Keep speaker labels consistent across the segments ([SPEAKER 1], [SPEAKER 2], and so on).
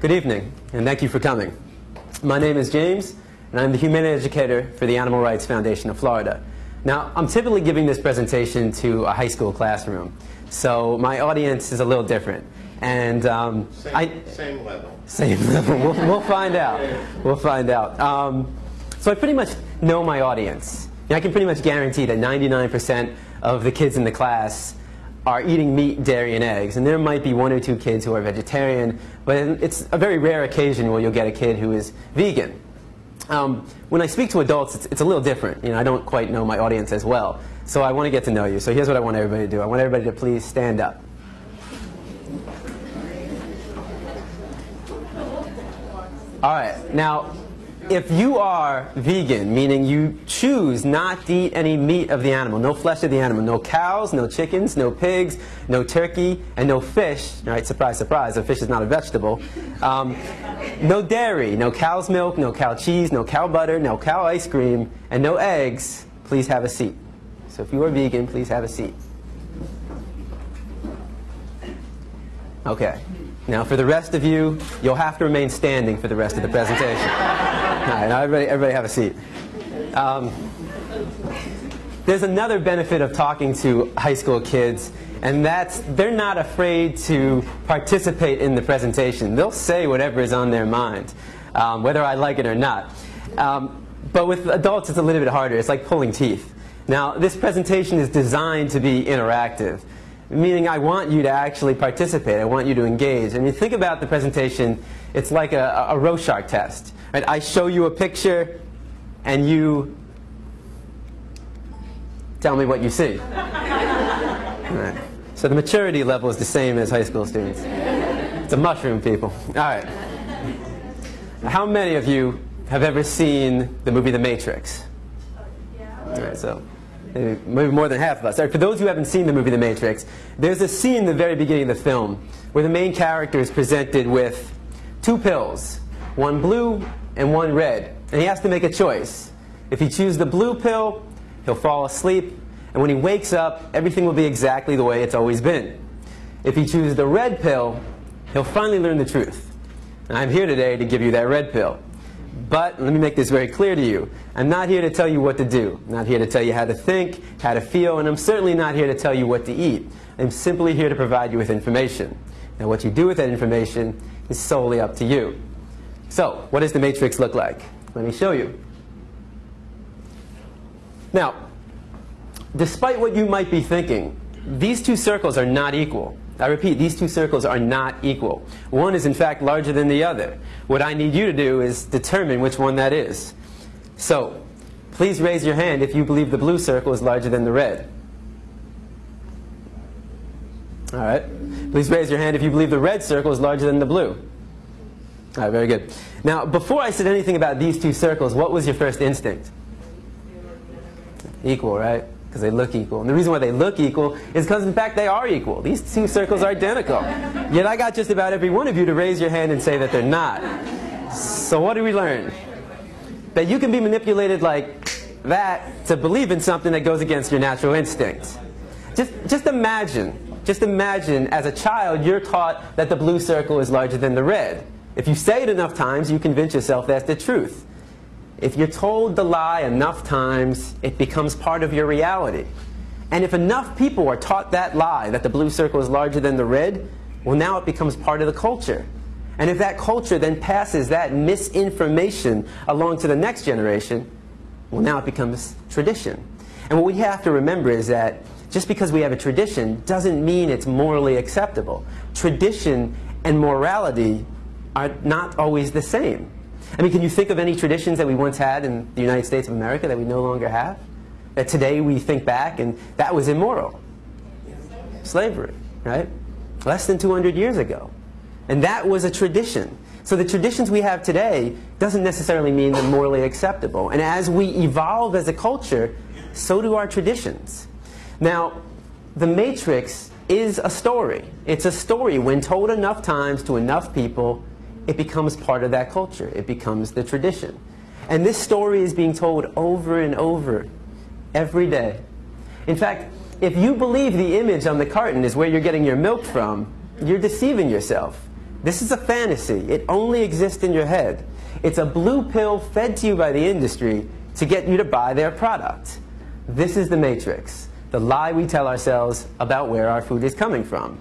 [SPEAKER 1] Good evening, and thank you for coming. My name is James, and I'm the humanities educator for the Animal Rights Foundation of Florida. Now, I'm typically giving this presentation to a high school classroom, so my audience is a little different. And
[SPEAKER 2] same level.
[SPEAKER 1] Same level. We'll find out. We'll find out. So I pretty much know my audience. I can pretty much guarantee that 99% of the kids in the class are eating meat, dairy, and eggs. And there might be one or two kids who are vegetarian, but it's a very rare occasion where you'll get a kid who is vegan. When I speak to adults, it's a little different. I don't quite know my audience as well. So I want to get to know you. So here's what I want everybody to do. I want everybody to please stand up. All right. Now, if you are vegan, meaning you choose not to eat any meat of the animal, no flesh of the animal, no cows, no chickens, no pigs, no turkey, and no fish, all right, surprise, surprise, a fish is not a vegetable, no dairy, no cow's milk, no cow cheese, no cow butter, no cow ice cream, and no eggs, please have a seat. So if you are vegan, please have a seat. Okay. Now, for the rest of you, you'll have to remain standing for the rest of the presentation. All right, now everybody have a seat. There's another benefit of talking to high school kids, and that's they're not afraid to participate in the presentation. They'll say whatever is on their mind, whether I like it or not. But with adults, it's a little bit harder. It's like pulling teeth. Now, this presentation is designed to be interactive, meaning I want you to actually participate. I want you to engage. I mean, think about the presentation. It's like a Rorschach test. Right? I show you a picture, and you tell me what you see. Right. So the maturity level is the same as high school students. It's a mushroom, people. All right. How many of you have ever seen the movie The Matrix? All right, so maybe more than half of us. All right, for those who haven't seen the movie The Matrix, there's a scene in the very beginning of the film where the main character is presented with two pills, one blue and one red, and he has to make a choice. If he chooses the blue pill, he'll fall asleep, and when he wakes up, everything will be exactly the way it's always been. If he chooses the red pill, he'll finally learn the truth. And I'm here today to give you that red pill. But let me make this very clear to you. I'm not here to tell you what to do. I'm not here to tell you how to think, how to feel, and I'm certainly not here to tell you what to eat. I'm simply here to provide you with information. Now, what you do with that information is solely up to you. So, what does the matrix look like? Let me show you. Now, despite what you might be thinking, these two circles are not equal. I repeat, these two circles are not equal. One is, in fact, larger than the other. What I need you to do is determine which one that is. So, please raise your hand if you believe the blue circle is larger than the red. All right. Please raise your hand if you believe the red circle is larger than the blue. All right, very good. Now, before I said anything about these two circles, what was your first instinct? Equal, right? Because they look equal. And the reason why they look equal is because, in fact, they are equal. These two circles are identical. Yet I got just about every one of you to raise your hand and say that they're not. So what do we learn? That you can be manipulated like that to believe in something that goes against your natural instincts. Just imagine as a child you're taught that the blue circle is larger than the red. If you say it enough times, you convince yourself that's the truth. If you're told the lie enough times, it becomes part of your reality. And if enough people are taught that lie, that the blue circle is larger than the red, well, now it becomes part of the culture. And if that culture then passes that misinformation along to the next generation, well, now it becomes tradition. And what we have to remember is that just because we have a tradition doesn't mean it's morally acceptable. Tradition and morality are not always the same. I mean, can you think of any traditions that we once had in the United States of America that we no longer have? That today we think back and that was immoral? Slavery, right? Less than 200 years ago. And that was a tradition. So the traditions we have today doesn't necessarily mean they're morally acceptable. And as we evolve as a culture, so do our traditions. Now, the Matrix is a story. It's a story. When told enough times to enough people, it becomes part of that culture. It becomes the tradition. And this story is being told over and over every day. In fact, if you believe the image on the carton is where you're getting your milk from, you're deceiving yourself. This is a fantasy. It only exists in your head. It's a blue pill fed to you by the industry to get you to buy their product. This is the matrix, the lie we tell ourselves about where our food is coming from.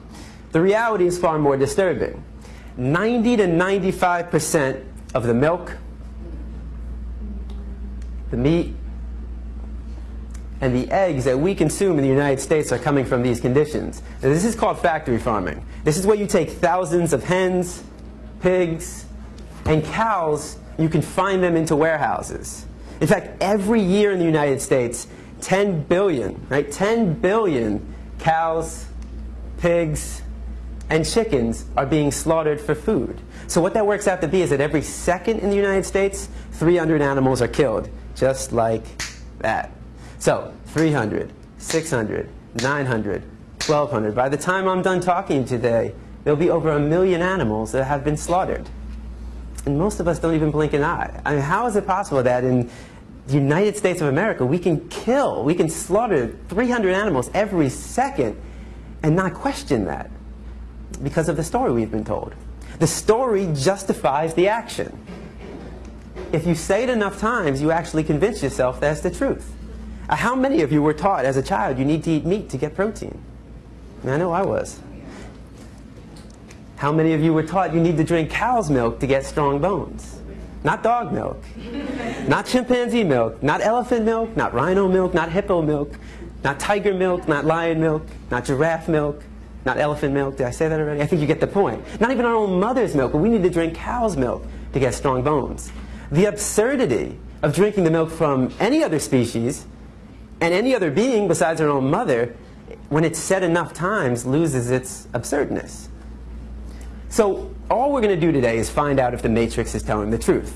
[SPEAKER 1] The reality is far more disturbing. 90 to 95% of the milk, the meat, and the eggs that we consume in the United States are coming from these conditions. Now, this is called factory farming. This is where you take thousands of hens, pigs, and cows, you can find them into warehouses. In fact, every year in the United States, 10 billion, right? 10 billion cows, pigs, and chickens are being slaughtered for food. So what that works out to be is that every second in the United States, 300 animals are killed, just like that. So 300, 600, 900, 1,200. By the time I'm done talking today, there'll be over 1 million animals that have been slaughtered. And most of us don't even blink an eye. I mean, how is it possible that in the United States of America we can slaughter 300 animals every second and not question that? Because of the story we've been told. The story justifies the action. If you say it enough times, you actually convince yourself that's the truth. How many of you were taught as a child you need to eat meat to get protein? I know I was. How many of you were taught you need to drink cow's milk to get strong bones? Not dog milk, not chimpanzee milk, not elephant milk, not rhino milk, not hippo milk, not tiger milk, not lion milk, not giraffe milk, not elephant milk. Did I say that already? I think you get the point. Not even our own mother's milk, but we need to drink cow's milk to get strong bones. The absurdity of drinking the milk from any other species and any other being besides our own mother, when it's said enough times, loses its absurdness. So all we're going to do today is find out if the matrix is telling the truth.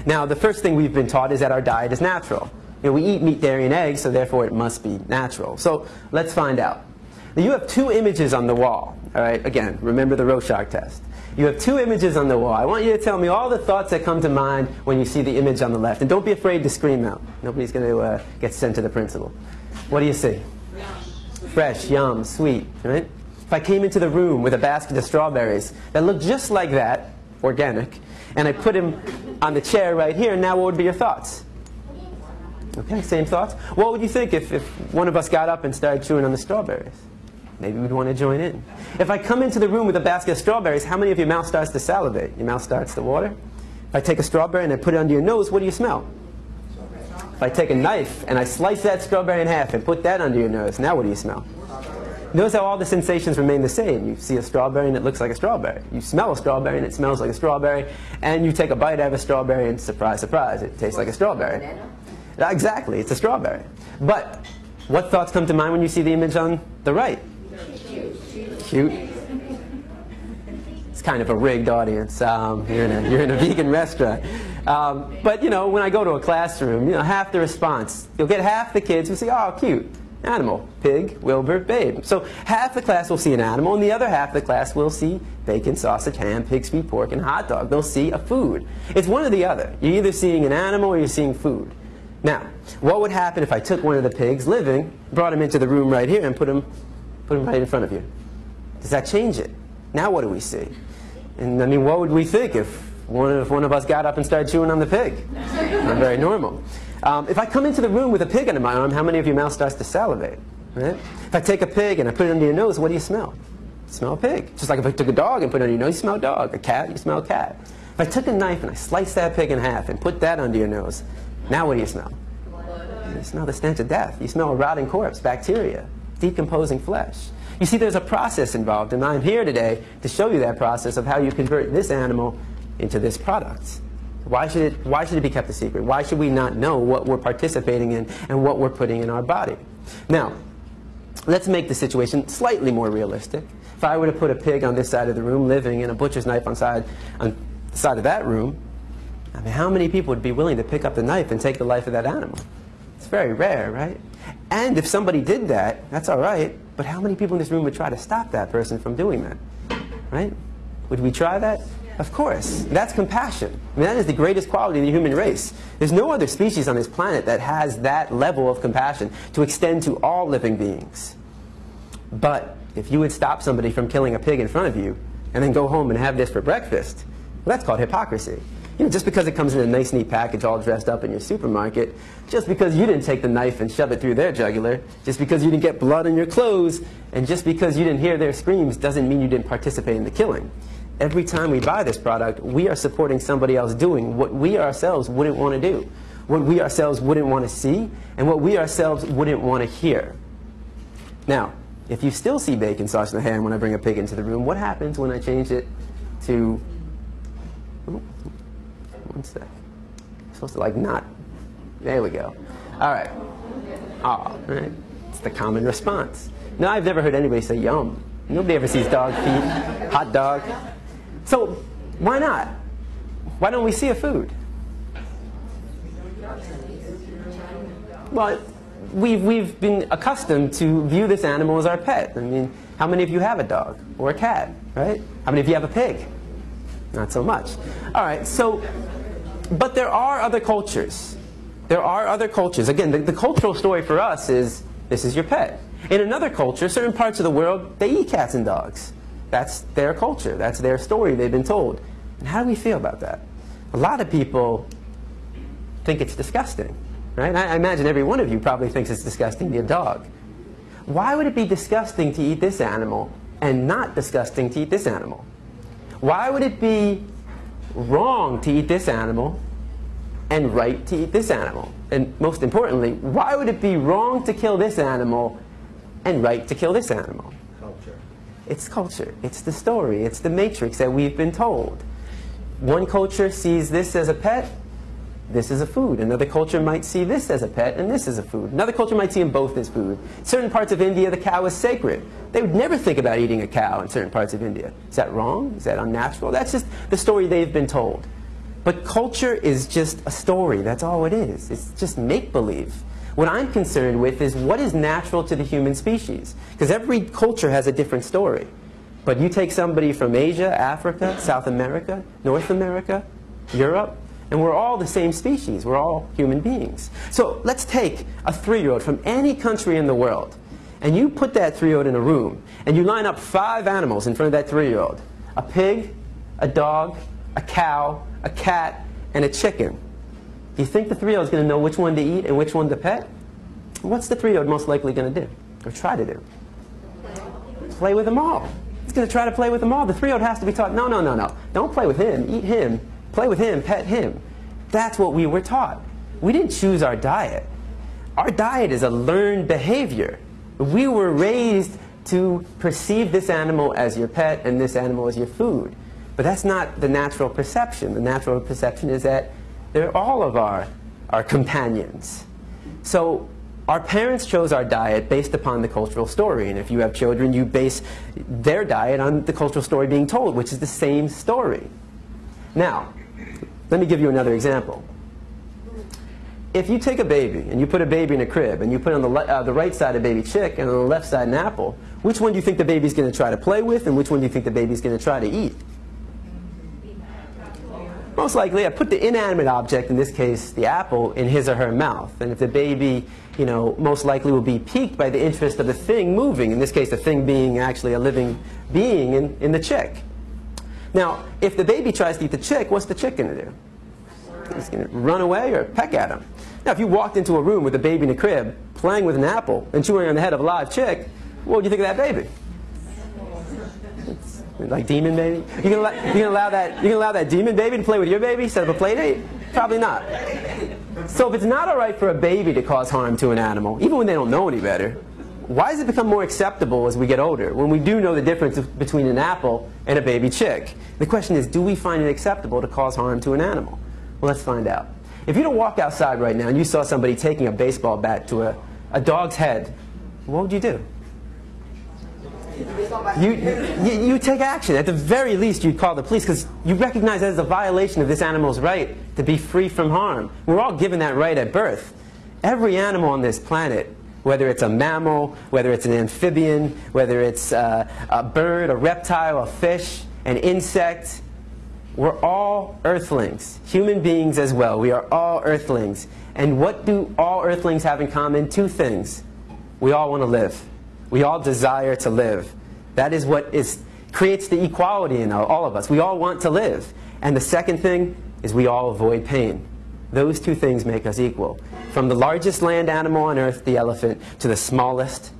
[SPEAKER 1] Now, the first thing we've been taught is that our diet is natural. You know, we eat meat, dairy, and eggs, so therefore it must be natural. So let's find out. Now, you have two images on the wall. All right, again, remember the Rorschach test. You have two images on the wall. I want you to tell me all the thoughts that come to mind when you see the image on the left. And don't be afraid to scream out. Nobody's going to get sent to the principal. What do you see? Fresh, yum, sweet, right? If I came into the room with a basket of strawberries that looked just like that, organic, and I put him on the chair right here, now what would be your thoughts? Okay, same thoughts. What would you think if one of us got up and started chewing on the strawberries? Maybe we'd want to join in. If I come into the room with a basket of strawberries, how many of your mouth starts to salivate? Your mouth starts to water? If I take a strawberry and I put it under your nose, what do you smell? If I take a knife and I slice that strawberry in half and put that under your nose, now what do you smell? Notice how all the sensations remain the same. You see a strawberry and it looks like a strawberry. You smell a strawberry and it smells like a strawberry. And you take a bite out of a strawberry and surprise, surprise, it tastes like a strawberry. Exactly, it's a strawberry. But what thoughts come to mind when you see the image on the right? Cute. It's kind of a rigged audience. You're in a vegan restaurant. But you know, when I go to a classroom, you know, half the response, you'll get half the kids who say, "Oh, cute, animal, pig, Wilbur, babe." So half the class will see an animal, and the other half of the class will see bacon, sausage, ham, pig's feet, pork, and hot dog. They'll see a food. It's one or the other. You're either seeing an animal or you're seeing food. Now, what would happen if I took one of the pigs living, brought him into the room right here, and put him right in front of you? Does that change it? Now what do we see? And I mean, what would we think if one of us got up and started chewing on the pig? Not very normal. If I come into the room with a pig under my arm, how many of your mouth starts to salivate? Right? If I take a pig and I put it under your nose, what do you smell? You smell a pig. Just like if I took a dog and put it under your nose, you smell a dog. A cat, you smell a cat. If I took a knife and I sliced that pig in half and put that under your nose, now what do you smell? You smell the stench of death. You smell a rotting corpse, bacteria, decomposing flesh. You see, there's a process involved, and I'm here today to show you that process of how you convert this animal into this product. Why should it be kept a secret? Why should we not know what we're participating in and what we're putting in our body? Now, let's make the situation slightly more realistic. If I were to put a pig on this side of the room living and a butcher's knife on the side of that room, I mean, how many people would be willing to pick up the knife and take the life of that animal? It's very rare, right? And if somebody did that, that's all right, but how many people in this room would try to stop that person from doing that? Right? Would we try that? Of course. That's compassion. I mean, that is the greatest quality of the human race. There's no other species on this planet that has that level of compassion to extend to all living beings. But if you would stop somebody from killing a pig in front of you, and then go home and have this for breakfast. Well, that's called hypocrisy. You know, just because it comes in a nice, neat package all dressed up in your supermarket, just because you didn't take the knife and shove it through their jugular, just because you didn't get blood on your clothes, and just because you didn't hear their screams doesn't mean you didn't participate in the killing. Every time we buy this product, we are supporting somebody else doing what we ourselves wouldn't want to do, what we ourselves wouldn't want to see, and what we ourselves wouldn't want to hear. Now, if you still see bacon, sausage, and ham when I bring a pig into the room, what happens when I change it to... One sec. I'm supposed to like not. There we go. All right. Oh, right. It's the common response. No, I've never heard anybody say yum. Nobody ever sees dog feet, hot dog. So why not? Why don't we see a food? Well, we've been accustomed to view this animal as our pet. I mean, how many of you have a dog or a cat, right? How many of you have a pig? Not so much. All right, so, but there are other cultures. There are other cultures. Again, the cultural story for us is, this is your pet. In another culture, certain parts of the world, they eat cats and dogs. That's their culture. That's their story they've been told. And how do we feel about that? A lot of people think it's disgusting, right? I imagine every one of you probably thinks it's disgusting to eat a dog. Why would it be disgusting to eat this animal and not disgusting to eat this animal? Why would it be wrong to eat this animal and right to eat this animal? And most importantly, why would it be wrong to kill this animal and right to kill this animal?
[SPEAKER 2] Culture.
[SPEAKER 1] It's culture. It's the story. It's the matrix that we've been told. One culture sees this as a pet, this is a food. Another culture might see this as a pet, and this is a food. Another culture might see them both as food. Certain parts of India, the cow is sacred. They would never think about eating a cow in certain parts of India. Is that wrong? Is that unnatural? That's just the story they've been told. But culture is just a story. That's all it is. It's just make-believe. What I'm concerned with is what is natural to the human species. Because every culture has a different story. But you take somebody from Asia, Africa, South America, North America, Europe, and we're all the same species. We're all human beings. So let's take a 3-year-old from any country in the world, and you put that 3-year-old in a room, and you line up 5 animals in front of that 3-year-old. A pig, a dog, a cow, a cat, and a chicken. Do you think the 3-year-old is going to know which one to eat and which one to pet? What's the 3-year-old most likely going to do, or try to do? Play with them all. He's going to try to play with them all. The 3-year-old has to be taught, no, no, no, no. Don't play with him. Eat him. Play with him. Pet him. That's what we were taught. We didn't choose our diet. Our diet is a learned behavior. We were raised to perceive this animal as your pet and this animal as your food. But that's not the natural perception. The natural perception is that they're all of our companions. So our parents chose our diet based upon the cultural story. And if you have children, you base their diet on the cultural story being told, which is the same story. Now, let me give you another example. If you take a baby and you put a baby in a crib and you put on the right side a baby chick and on the left side an apple, which one do you think the baby's going to try to play with and which one do you think the baby's going to try to eat? Most likely, I put the inanimate object, in this case the apple, in his or her mouth. And if the baby, most likely will be piqued by the interest of the thing moving, in this case the thing being actually a living being in the chick. Now, if the baby tries to eat the chick, what's the chick going to do? It's going to run away or peck at him. Now, if you walked into a room with a baby in a crib, playing with an apple, and chewing on the head of a live chick, what would you think of that baby? It's like demon baby? You gonna allow that demon baby to play with your baby instead of a play date? Probably not. So if it's not all right for a baby to cause harm to an animal, even when they don't know any better, why does it become more acceptable as we get older, when we do know the difference between an apple and a baby chick? The question is, do we find it acceptable to cause harm to an animal? Well, let's find out. If you don't walk outside right now and you saw somebody taking a baseball bat to a dog's head, what would you do? You take action. At the very least, you'd call the police because you recognize that as a violation of this animal's right to be free from harm. We're all given that right at birth. Every animal on this planet, whether it's a mammal, whether it's an amphibian, whether it's a bird, a reptile, a fish, an insect, we're all earthlings, human beings as well. We are all earthlings. And what do all earthlings have in common? 2 things. We all want to live. We all desire to live. That is what is creates the equality in all of us. We all want to live. And the second thing is we all avoid pain. Those two things make us equal. From the largest land animal on earth, the elephant, to the smallest,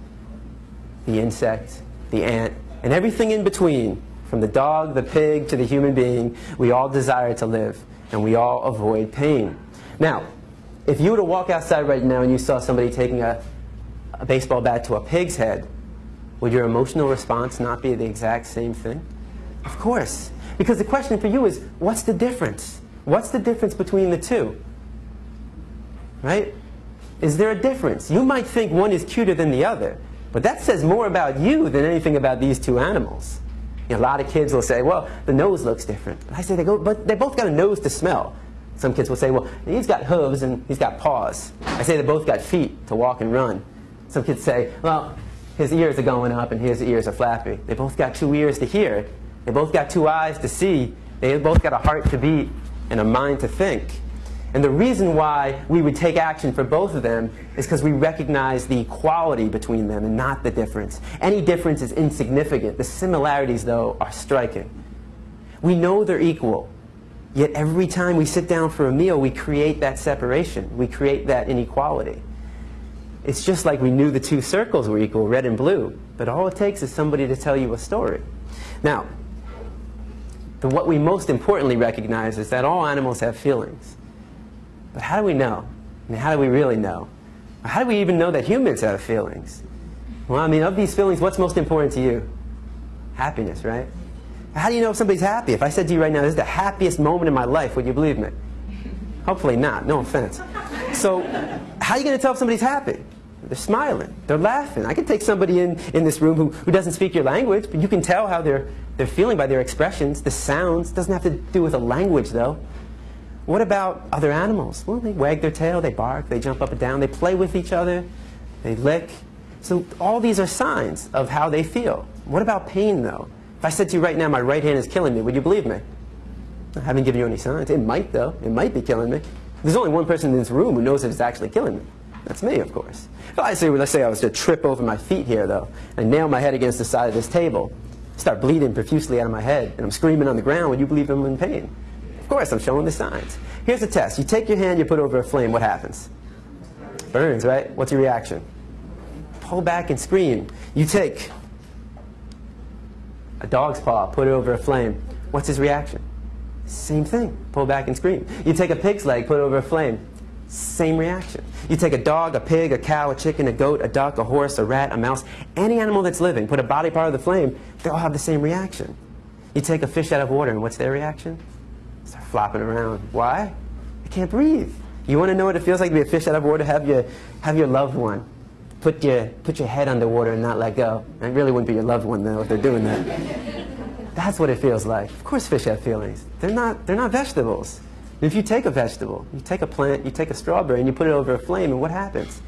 [SPEAKER 1] the insect, the ant, and everything in between, from the dog, the pig, to the human being, we all desire to live, and we all avoid pain. Now, if you were to walk outside right now and you saw somebody taking a baseball bat to a pig's head, would your emotional response not be the exact same thing? Of course. Because the question for you is, what's the difference? What's the difference between the two? Right? Is there a difference? You might think one is cuter than the other, but that says more about you than anything about these two animals. You know, a lot of kids will say, well, the nose looks different. But I say, but they both got a nose to smell. Some kids will say, well, he's got hooves and he's got paws. I say they both got feet to walk and run. Some kids say, well, his ears are going up and his ears are flappy. They both got two ears to hear. They both got two eyes to see. They both got a heart to beat and a mind to think. And the reason why we would take action for both of them is because we recognize the equality between them and not the difference. Any difference is insignificant. The similarities, though, are striking. We know they're equal, yet every time we sit down for a meal, we create that separation. We create that inequality. It's just like we knew the two circles were equal, red and blue, but all it takes is somebody to tell you a story. Now, what we most importantly recognize is that all animals have feelings. But how do we know? I mean, how do we really know? How do we even know that humans have feelings? Well, I mean, of these feelings, what's most important to you? Happiness, right? How do you know if somebody's happy? If I said to you right now, this is the happiest moment in my life, would you believe me? Hopefully not, no offense. So, how are you going to tell if somebody's happy? They're smiling, they're laughing. I could take somebody in this room who doesn't speak your language, but you can tell how they're feeling by their expressions, the sounds. It doesn't have to do with a language, though. What about other animals? Well, they wag their tail, they bark, they jump up and down, they play with each other, they lick. So all these are signs of how they feel. What about pain, though? If I said to you right now, my right hand is killing me, would you believe me? I haven't given you any signs. It might, though. It might be killing me. There's only one person in this room who knows that it's actually killing me. That's me, of course. Let's say I was to trip over my feet here, though, and nail my head against the side of this table, start bleeding profusely out of my head, and I'm screaming on the ground, would you believe I'm in pain? Of course, I'm showing the signs. Here's the test. You take your hand, you put it over a flame, what happens? Burns, right? What's your reaction? Pull back and scream. You take a dog's paw, put it over a flame. What's his reaction? Same thing. Pull back and scream. You take a pig's leg, put it over a flame. Same reaction. You take a dog, a pig, a cow, a chicken, a goat, a duck, a horse, a rat, a mouse, any animal that's living, put a body part of the flame, they all have the same reaction. You take a fish out of water, and what's their reaction? Start flopping around. Why? They can't breathe. You want to know what it feels like to be a fish out of water? Have your loved one put your head underwater and not let go. It really wouldn't be your loved one, though, if they're doing that. That's what it feels like. Of course fish have feelings. They're not vegetables. If you take a vegetable, you take a plant, you take a strawberry, and you put it over a flame, and what happens?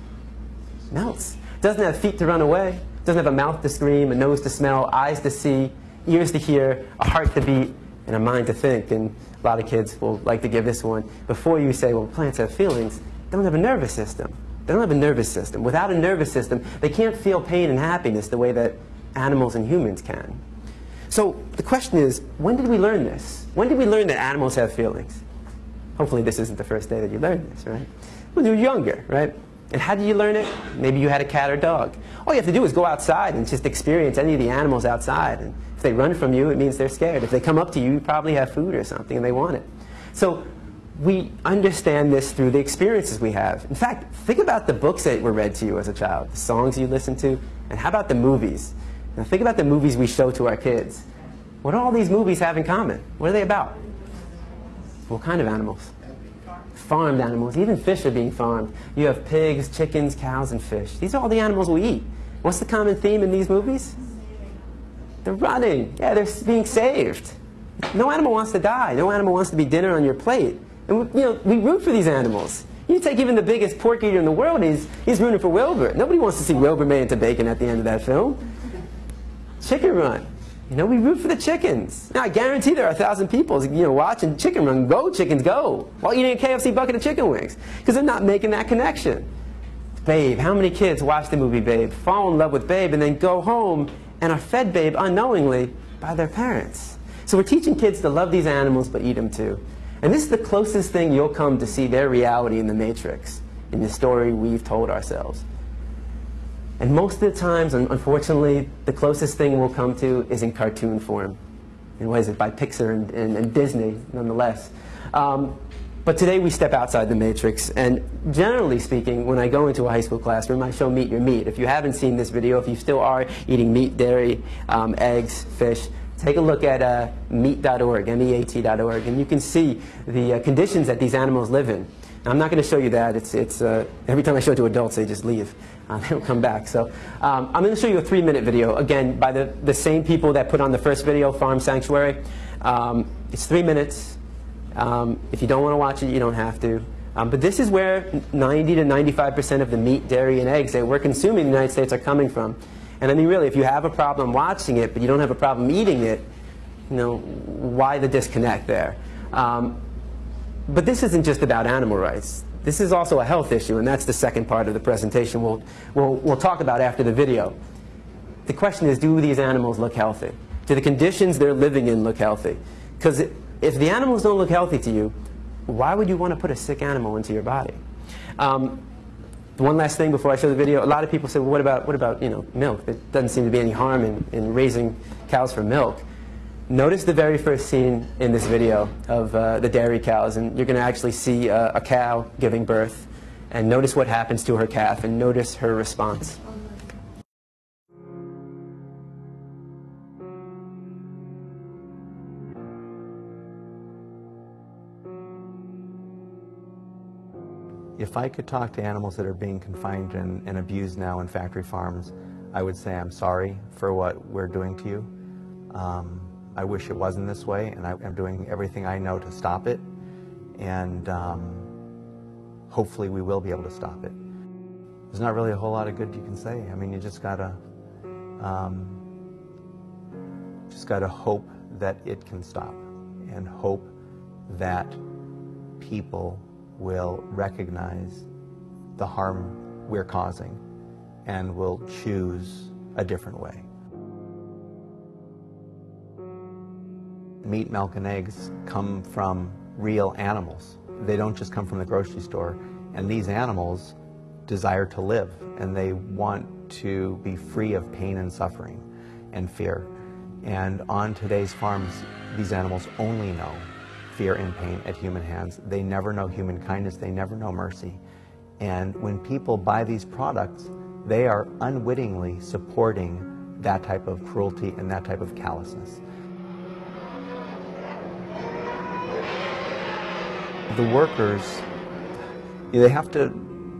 [SPEAKER 1] It melts. It doesn't have feet to run away. It doesn't have a mouth to scream, a nose to smell, eyes to see, ears to hear, a heart to beat, and a mind to think. And a lot of kids will like to give this one. Before you say, well, plants have feelings, they don't have a nervous system. They don't have a nervous system. Without a nervous system, they can't feel pain and happiness the way that animals and humans can. So the question is, when did we learn this? When did we learn that animals have feelings? Hopefully this isn't the first day that you learned this, right? When you were younger, right? And how did you learn it? Maybe you had a cat or dog. All you have to do is go outside and just experience any of the animals outside. And if they run from you, it means they're scared. If they come up to you, you probably have food or something and they want it. So we understand this through the experiences we have. In fact, think about the books that were read to you as a child, the songs you listened to, and how about the movies? Now think about the movies we show to our kids. What do all these movies have in common? What are they about? What kind of animals? Farmed animals. Even fish are being farmed. You have pigs, chickens, cows, and fish. These are all the animals we eat. What's the common theme in these movies? They're running. Yeah, they're being saved. No animal wants to die. No animal wants to be dinner on your plate. And we root for these animals. You take even the biggest pork eater in the world, he's rooting for Wilbur. Nobody wants to see Wilbur made into bacon at the end of that film. Chicken Run. We root for the chickens. Now, I guarantee there are 1,000 people, watching Chicken Run. Go, chickens, go. While eating a KFC bucket of chicken wings. Because they're not making that connection. Babe. How many kids watch the movie Babe, fall in love with Babe, and then go home and are fed Babe unknowingly by their parents. So we're teaching kids to love these animals but eat them too. And this is the closest thing you'll come to see their reality in the Matrix, in the story we've told ourselves. And most of the times, unfortunately, the closest thing we'll come to is in cartoon form. And what is it, by Pixar and Disney, nonetheless. But today we step outside the Matrix, and generally speaking, when I go into a high school classroom, I show Meet Your Meat. If you haven't seen this video, if you still are eating meat, dairy, eggs, fish, take a look at meat.org, meat.org, and you can see the conditions that these animals live in. Now, I'm not going to show you that. Every time I show it to adults, they just leave. They don't come back. So I'm going to show you a 3-minute video, again, by the same people that put on the first video, Farm Sanctuary. It's 3 minutes. If you don't want to watch it, you don't have to. But this is where 90 to 95% of the meat, dairy, and eggs that we're consuming in the United States are coming from. And I mean, really, if you have a problem watching it, but you don't have a problem eating it, you know, why the disconnect there? But this isn't just about animal rights. This is also a health issue, and that's the second part of the presentation we'll talk about after the video. The question is, do these animals look healthy? Do the conditions they're living in look healthy? Because if the animals don't look healthy to you, why would you want to put a sick animal into your body? One last thing before I show the video. A lot of people say, well, what about milk? There doesn't seem to be any harm in raising cows for milk. Notice the very first scene in this video of the dairy cows, and you're going to actually see a cow giving birth. And notice what happens to her calf, and notice her response.
[SPEAKER 3] If I could talk to animals that are being confined and abused now in factory farms, I would say I'm sorry for what we're doing to you. I wish it wasn't this way, and I'm doing everything I know to stop it, and hopefully we will be able to stop it. There's not really a whole lot of good you can say. I mean, you just gotta hope that it can stop, and hope that people will recognize the harm we're causing and will choose a different way. Meat, milk, and eggs come from real animals. They don't just come from the grocery store. And these animals desire to live, and they want to be free of pain and suffering and fear. And on today's farms, these animals only know fear and pain at human hands. They never know human kindness. They never know mercy. And when people buy these products, they are unwittingly supporting that type of cruelty and that type of callousness. The workers, they have to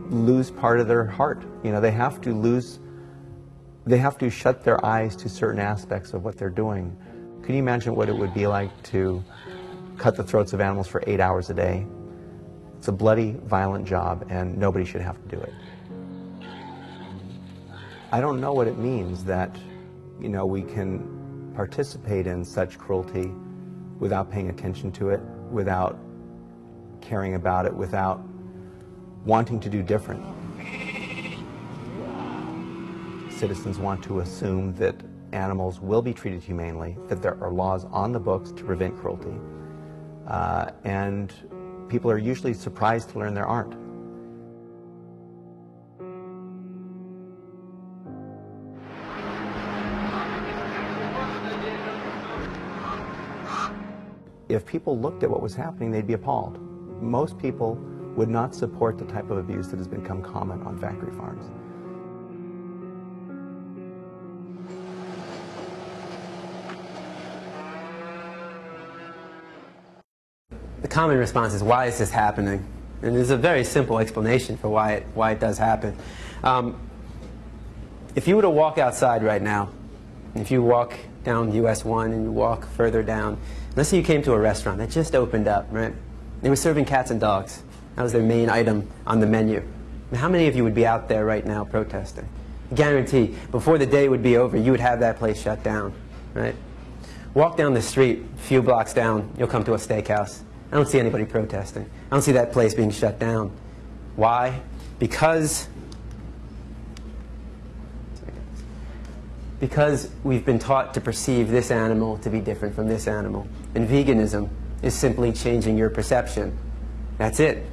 [SPEAKER 3] lose part of their heart. They have to shut their eyes to certain aspects of what they're doing. Can you imagine what it would be like to cut the throats of animals for 8 hours a day? It's a bloody, violent job, and nobody should have to do it. I don't know what it means that, we can participate in such cruelty without paying attention to it, without caring about it, without wanting to do different. Citizens want to assume that animals will be treated humanely, that there are laws on the books to prevent cruelty, and people are usually surprised to learn there aren't. If people looked at what was happening, they'd be appalled. Most people would not support the type of abuse that has become common on factory farms.
[SPEAKER 1] The common response is, why is this happening? And there's a very simple explanation for why it does happen. If you were to walk outside right now, if you walk down US 1 and you walk further down, let's say you came to a restaurant that just opened up, right? They were serving cats and dogs. That was their main item on the menu. Now, how many of you would be out there right now protesting? Guarantee, before the day would be over, you would have that place shut down, right? Walk down the street, a few blocks down, you'll come to a steakhouse. I don't see anybody protesting. I don't see that place being shut down. Why? Because Because we've been taught to perceive this animal to be different from this animal. And veganism is simply changing your perception. That's it.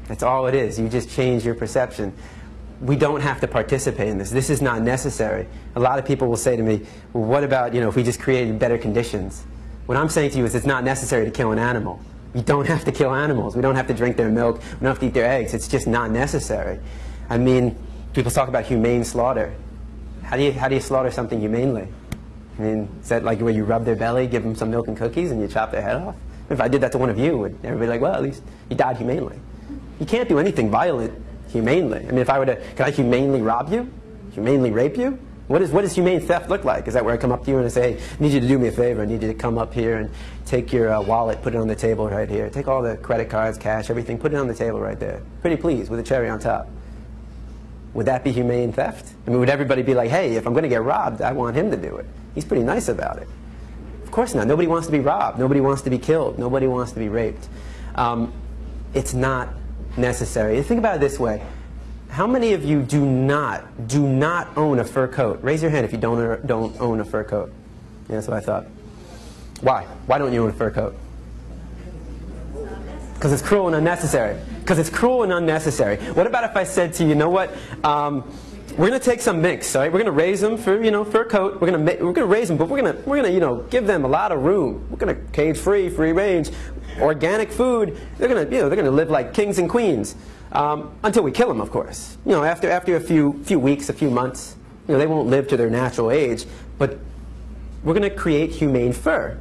[SPEAKER 1] That's all it is. You just change your perception. We don't have to participate in this. This is not necessary. A lot of people will say to me, well, what about, if we just created better conditions? What I'm saying to you is it's not necessary to kill an animal. You don't have to kill animals. We don't have to drink their milk. We don't have to eat their eggs. It's just not necessary. I mean, people talk about humane slaughter. How do you slaughter something humanely? I mean, is that like where you rub their belly, give them some milk and cookies, and you chop their head off? If I did that to one of you, would everybody be like, well, at least he died humanely? You can't do anything violent humanely. I mean, if I were to, could I humanely rob you? Humanely rape you? What does humane theft look like? Is that where I come up to you and I say, hey, I need you to do me a favor. I need you to come up here and take your wallet, put it on the table right here. Take all the credit cards, cash, everything, put it on the table right there. Pretty please, with a cherry on top. Would that be humane theft? I mean, would everybody be like, hey, if I'm going to get robbed, I want him to do it? He's pretty nice about it. Of course not. Nobody wants to be robbed. Nobody wants to be killed. Nobody wants to be raped. It's not necessary. Think about it this way. How many of you do not own a fur coat? Raise your hand if you don't own a fur coat. Yeah, that's what I thought. Why? Why don't you own a fur coat? Because it's cruel and unnecessary. Because it's cruel and unnecessary. What about if I said to you, you know what? We're going to take some minks, all right? We're going to raise them for, for a coat. We're going to raise them, but we're going to give them a lot of room. We're going to cage free range, organic food. They're going to live like kings and queens until we kill them, of course. After a few weeks, a few months, they won't live to their natural age. But we're going to create humane fur.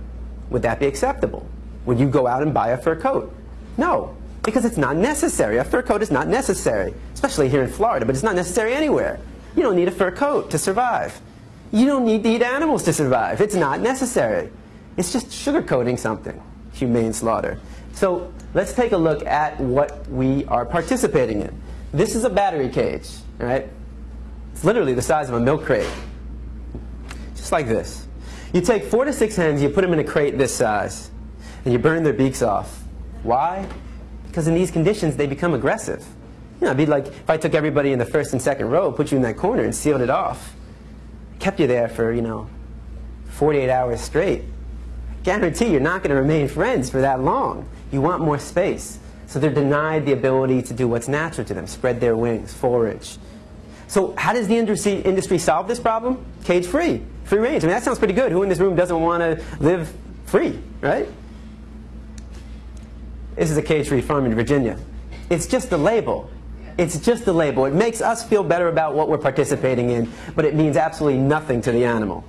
[SPEAKER 1] Would that be acceptable? Would you go out and buy a fur coat? No. Because it's not necessary. A fur coat is not necessary, especially here in Florida, but it's not necessary anywhere. You don't need a fur coat to survive. You don't need to eat animals to survive. It's not necessary. It's just sugarcoating something, humane slaughter. So let's take a look at what we are participating in. This is a battery cage, all right? It's literally the size of a milk crate, just like this. You take 4 to 6 hens, you put them in a crate this size, and you burn their beaks off. Why? Because in these conditions, they become aggressive. It'd be like if I took everybody in the first and second row, put you in that corner, and sealed it off. Kept you there for, 48 hours straight. I guarantee you're not going to remain friends for that long. You want more space. So they're denied the ability to do what's natural to them, spread their wings, forage. So how does the industry solve this problem? Cage free, free range. I mean, that sounds pretty good. Who in this room doesn't want to live free, right? This is a cage-free farm in Virginia. It's just a label. It's just a label. It makes us feel better about what we're participating in, but it means absolutely nothing to the animal.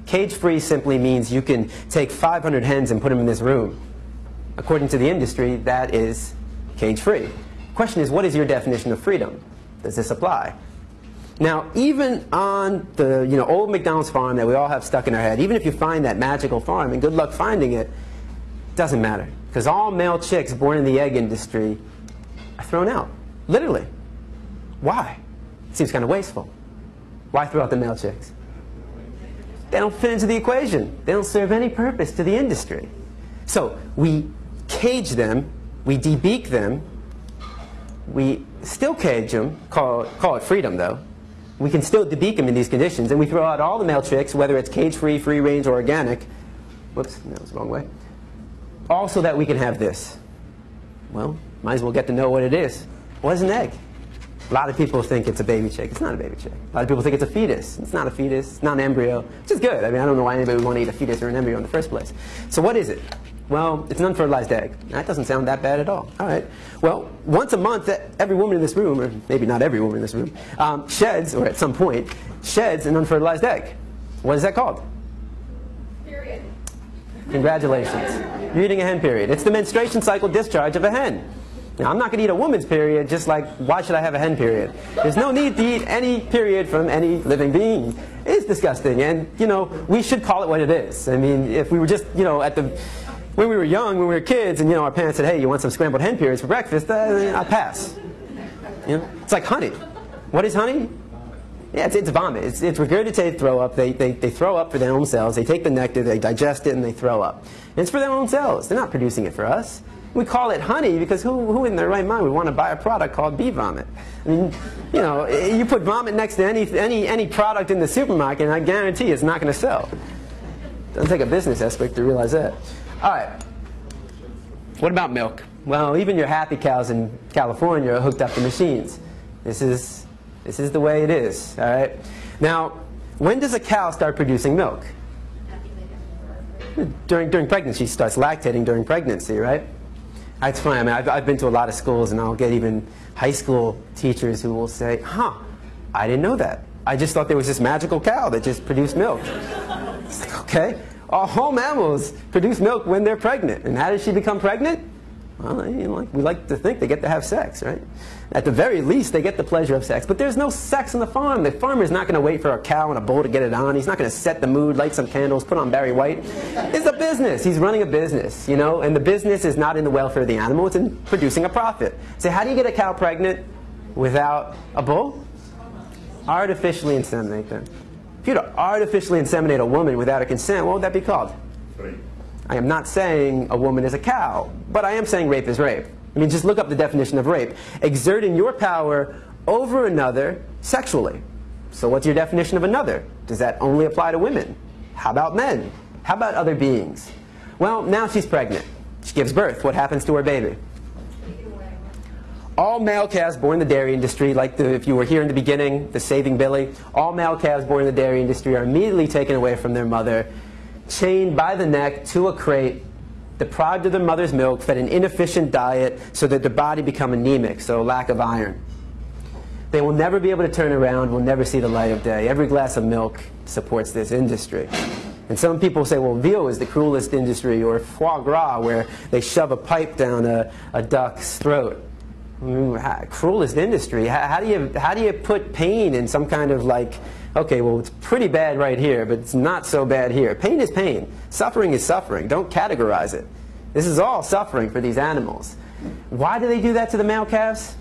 [SPEAKER 1] Cage-free simply means you can take 500 hens and put them in this room. According to the industry, that is cage-free. The question is, what is your definition of freedom? Does this apply? Now, even on the old McDonald's farm that we all have stuck in our head, even if you find that magical farm, and good luck finding it, doesn't matter. Because all male chicks born in the egg industry are thrown out. Literally. Why? It seems kind of wasteful. Why throw out the male chicks? They don't fit into the equation. They don't serve any purpose to the industry. So we cage them, we debeak them, we still cage them, call it freedom though. We can still debeak them in these conditions, and we throw out all the male chicks, whether it's cage-free, free-range, or organic. Whoops, that was the wrong way. All so that we can have this. Well, might as well get to know what it is. What is an egg? A lot of people think it's a baby chick. It's not a baby chick. A lot of people think it's a fetus. It's not a fetus. It's not an embryo, which is good. I mean, I don't know why anybody would want to eat a fetus or an embryo in the first place. So what is it? Well, it's an unfertilized egg. That doesn't sound that bad at all. All right. Well, once a month, every woman in this room, or maybe not every woman in this room, sheds, or at some point, sheds an unfertilized egg. What is that called?
[SPEAKER 4] Period.
[SPEAKER 1] Congratulations. You're eating a hen period. It's the menstruation cycle discharge of a hen. Now, I'm not going to eat a woman's period, just like, why should I have a hen period? There's no need to eat any period from any living being. It's disgusting, and, we should call it what it is. I mean, if we were just, when we were young, when we were kids, and, our parents said, hey, you want some scrambled hen periods for breakfast? I'll pass. It's like honey. What is honey? Yeah, it's vomit. It's regurgitated throw up. They throw up for their own cells. They take the nectar, they digest it, and they throw up. And it's for their own cells. They're not producing it for us. We call it honey because who in their right mind would want to buy a product called bee vomit? I mean, you know, you put vomit next to any product in the supermarket, and I guarantee it's not going to sell. Doesn't take a business expert to realize that. All right. What about milk? Well, even your happy cows in California are hooked up to machines. This is the way it is. All right. Now, when does a cow start producing milk? During pregnancy. She starts lactating during pregnancy, right? That's funny. I mean, I've been to a lot of schools, and I'll get even high school teachers who will say, huh, I didn't know that. I just thought there was this magical cow that just produced milk. It's like, okay. All mammals produce milk when they're pregnant. And how does she become pregnant? Well, you know, we like to think they get to have sex, right? At the very least, they get the pleasure of sex. But there's no sex on the farm. The farmer's not going to wait for a cow and a bull to get it on. He's not going to set the mood, light some candles, put on Barry White. It's a business. He's running a business, you know? And the business is not in the welfare of the animal. It's in producing a profit. So how do you get a cow pregnant without a bull? Artificially inseminate them. If you were to artificially inseminate a woman without her consent, what would that be called? Rape. I am not saying a woman is a cow, but I am saying rape is rape. I mean, just look up the definition of rape. Exerting your power over another sexually. So what's your definition of another? Does that only apply to women? How about men? How about other beings? Well, now she's pregnant. She gives birth. What happens to her baby? All male calves born in the dairy industry, like if you were here in the beginning, the Saving Billy, all male calves born in the dairy industry are immediately taken away from their mother, chained by the neck to a crate, deprived of their mother's milk, fed an inefficient diet so that their body become anemic, so lack of iron. They will never be able to turn around, will never see the light of day. Every glass of milk supports this industry. And some people say, well, veal is the cruelest industry, or foie gras, where they shove a pipe down a duck's throat. Cruelest industry. How do you put pain in some kind of like, okay, well, it's pretty bad right here, but it's not so bad here. Pain is pain. Suffering is suffering. Don't categorize it. This is all suffering for these animals. Why do they do that to the male calves?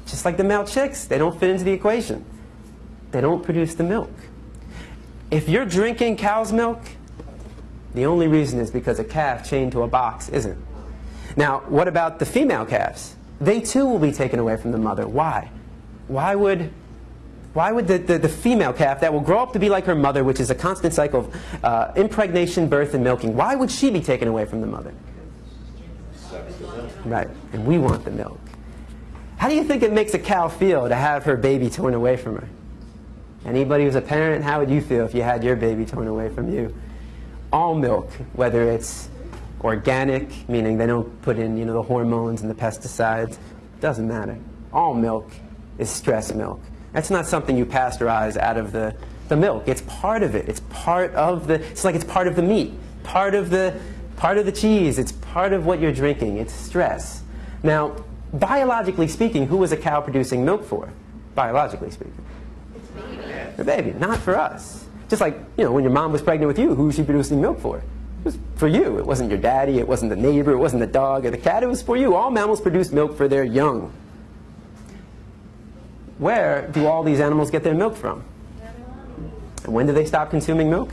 [SPEAKER 1] Just like the male chicks, they don't fit into the equation. They don't produce the milk. If you're drinking cow's milk, the only reason is because a calf chained to a box isn't. Now, what about the female calves? They too will be taken away from the mother. Why? Why would the female calf that will grow up to be like her mother, which is a constant cycle of impregnation, birth, and milking, why would she be taken away from the mother? Right, and we want the milk. How do you think it makes a cow feel to have her baby torn away from her? Anybody who's a parent, how would you feel if you had your baby torn away from you? All milk, whether it's organic, meaning they don't put in, the hormones and the pesticides, doesn't matter. All milk is stress milk. That's not something you pasteurize out of the milk. It's part of it. It's part of it's like it's part of the meat, part of the cheese. It's part of what you're drinking. It's stress. Now, biologically speaking, who was a cow producing milk for? Biologically speaking. The baby, not for us. Just like, when your mom was pregnant with you, who was she producing milk for? It was for you. It wasn't your daddy, it wasn't the neighbor, it wasn't the dog or the cat, it was for you. All mammals produce milk for their young. Where do all these animals get their milk from? And when do they stop consuming milk?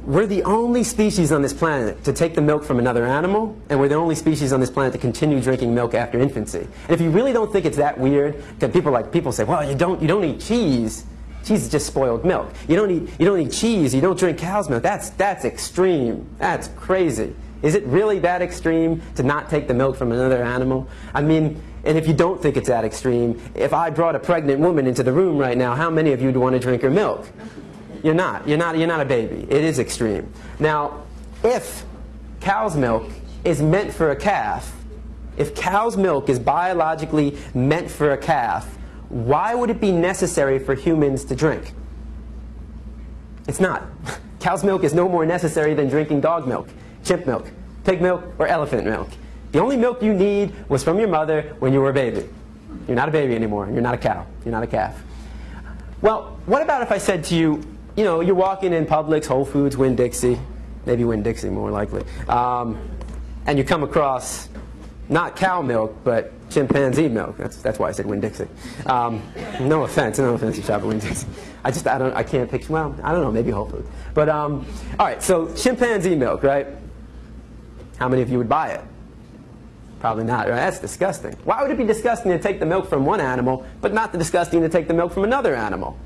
[SPEAKER 1] We're the only species on this planet to take the milk from another animal, and we're the only species on this planet to continue drinking milk after infancy. And if you really don't think it's that weird, because people say, well, you don't eat cheese. Cheese is just spoiled milk. You don't eat cheese. You don't drink cow's milk. That's extreme. That's crazy. Is it really that extreme to not take the milk from another animal? I mean, and if you don't think it's that extreme, if I brought a pregnant woman into the room right now, how many of you would want to drink her milk? You're not. You're not a baby. It is extreme. Now, if cow's milk is meant for a calf, if cow's milk is biologically meant for a calf, why would it be necessary for humans to drink? It's not. Cow's milk is no more necessary than drinking dog milk, chimp milk, pig milk, or elephant milk. The only milk you need was from your mother when you were a baby. You're not a baby anymore. You're not a cow. You're not a calf. Well, what about if I said to you, you're walking in Publix, Whole Foods, Winn-Dixie, maybe Winn-Dixie more likely, and you come across not cow milk, but chimpanzee milk. That's why I said Winn-Dixie. No offense to shop at Winn-Dixie. I can't picture, well, I don't know, maybe Whole Foods. But, all right, so chimpanzee milk, right? How many of you would buy it? Probably not, right? That's disgusting. Why would it be disgusting to take the milk from one animal, but not disgusting to take the milk from another animal?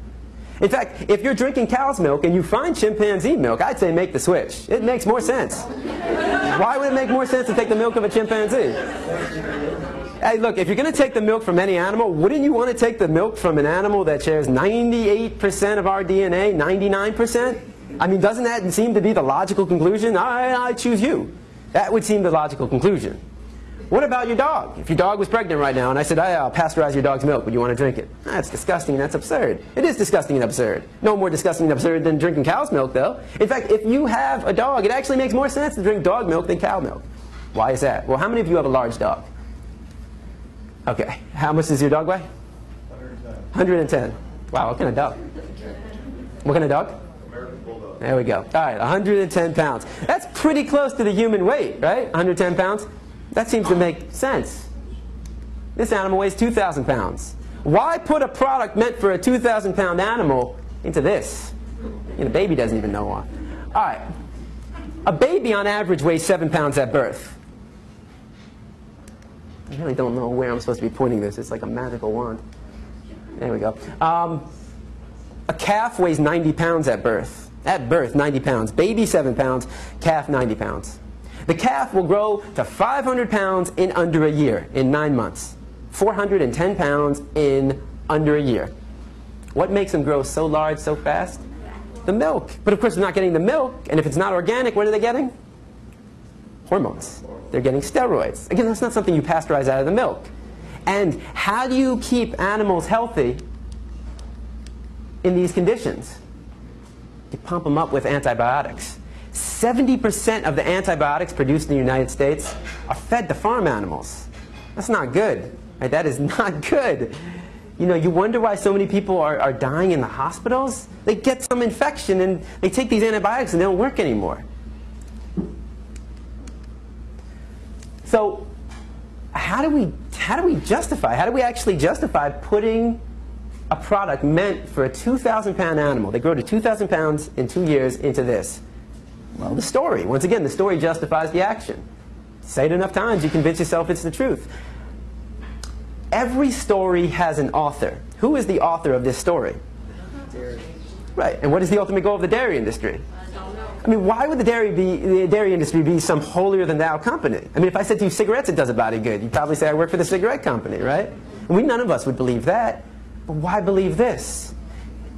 [SPEAKER 1] In fact, if you're drinking cow's milk and you find chimpanzee milk, I'd say make the switch. It makes more sense. Why would it make more sense to take the milk of a chimpanzee? Hey, look, if you're going to take the milk from any animal, wouldn't you want to take the milk from an animal that shares 98% of our DNA, 99%? I mean, doesn't that seem to be the logical conclusion? I choose you. That would seem the logical conclusion. What about your dog? If your dog was pregnant right now and I said, I'll pasteurize your dog's milk, would you want to drink it? That's disgusting and that's absurd. It is disgusting and absurd. No more disgusting and absurd than drinking cow's milk, though. In fact, if you have a dog, it actually makes more sense to drink dog milk than cow milk. Why is that? Well, how many of you have a large dog? Okay. How much does your dog weigh? 110. Wow, what kind of dog? What kind of dog?
[SPEAKER 2] American Bulldog.
[SPEAKER 1] There we go. All right, 110 pounds. That's pretty close to the human weight, right? 110 pounds? That seems to make sense. This animal weighs 2,000 pounds. Why put a product meant for a 2,000-pound animal into this? You know, baby doesn't even know why. All right. A baby on average weighs 7 pounds at birth. I really don't know where I'm supposed to be pointing this. It's like a magical wand. There we go. A calf weighs 90 pounds at birth. At birth, 90 pounds. Baby, 7 pounds. Calf, 90 pounds. The calf will grow to 500 pounds in under a year, in 9 months. 410 pounds in under a year. What makes them grow so large so fast? The milk. But of course they're not getting the milk, and if it's not organic, what are they getting? Hormones. They're getting steroids. Again, that's not something you pasteurize out of the milk. And how do you keep animals healthy in these conditions? You pump them up with antibiotics. 70% of the antibiotics produced in the United States are fed to farm animals. That's not good. Right? That is not good. You know, you wonder why so many people are dying in the hospitals. They get some infection and they take these antibiotics and they don't work anymore. So how do we actually justify putting a product meant for a 2,000-pound animal? They grow to 2,000 pounds in 2 years into this. Well, the story. Once again, the story justifies the action. Say it enough times, you convince yourself it's the truth. Every story has an author. Who is the author of this story? Dairy. Right. And what is the ultimate goal of the dairy industry? I mean, why would the dairy industry be some holier-than-thou company? I mean, if I said to you, cigarettes, it does a body good, you'd probably say I work for the cigarette company, right? And none of us would believe that. But why believe this?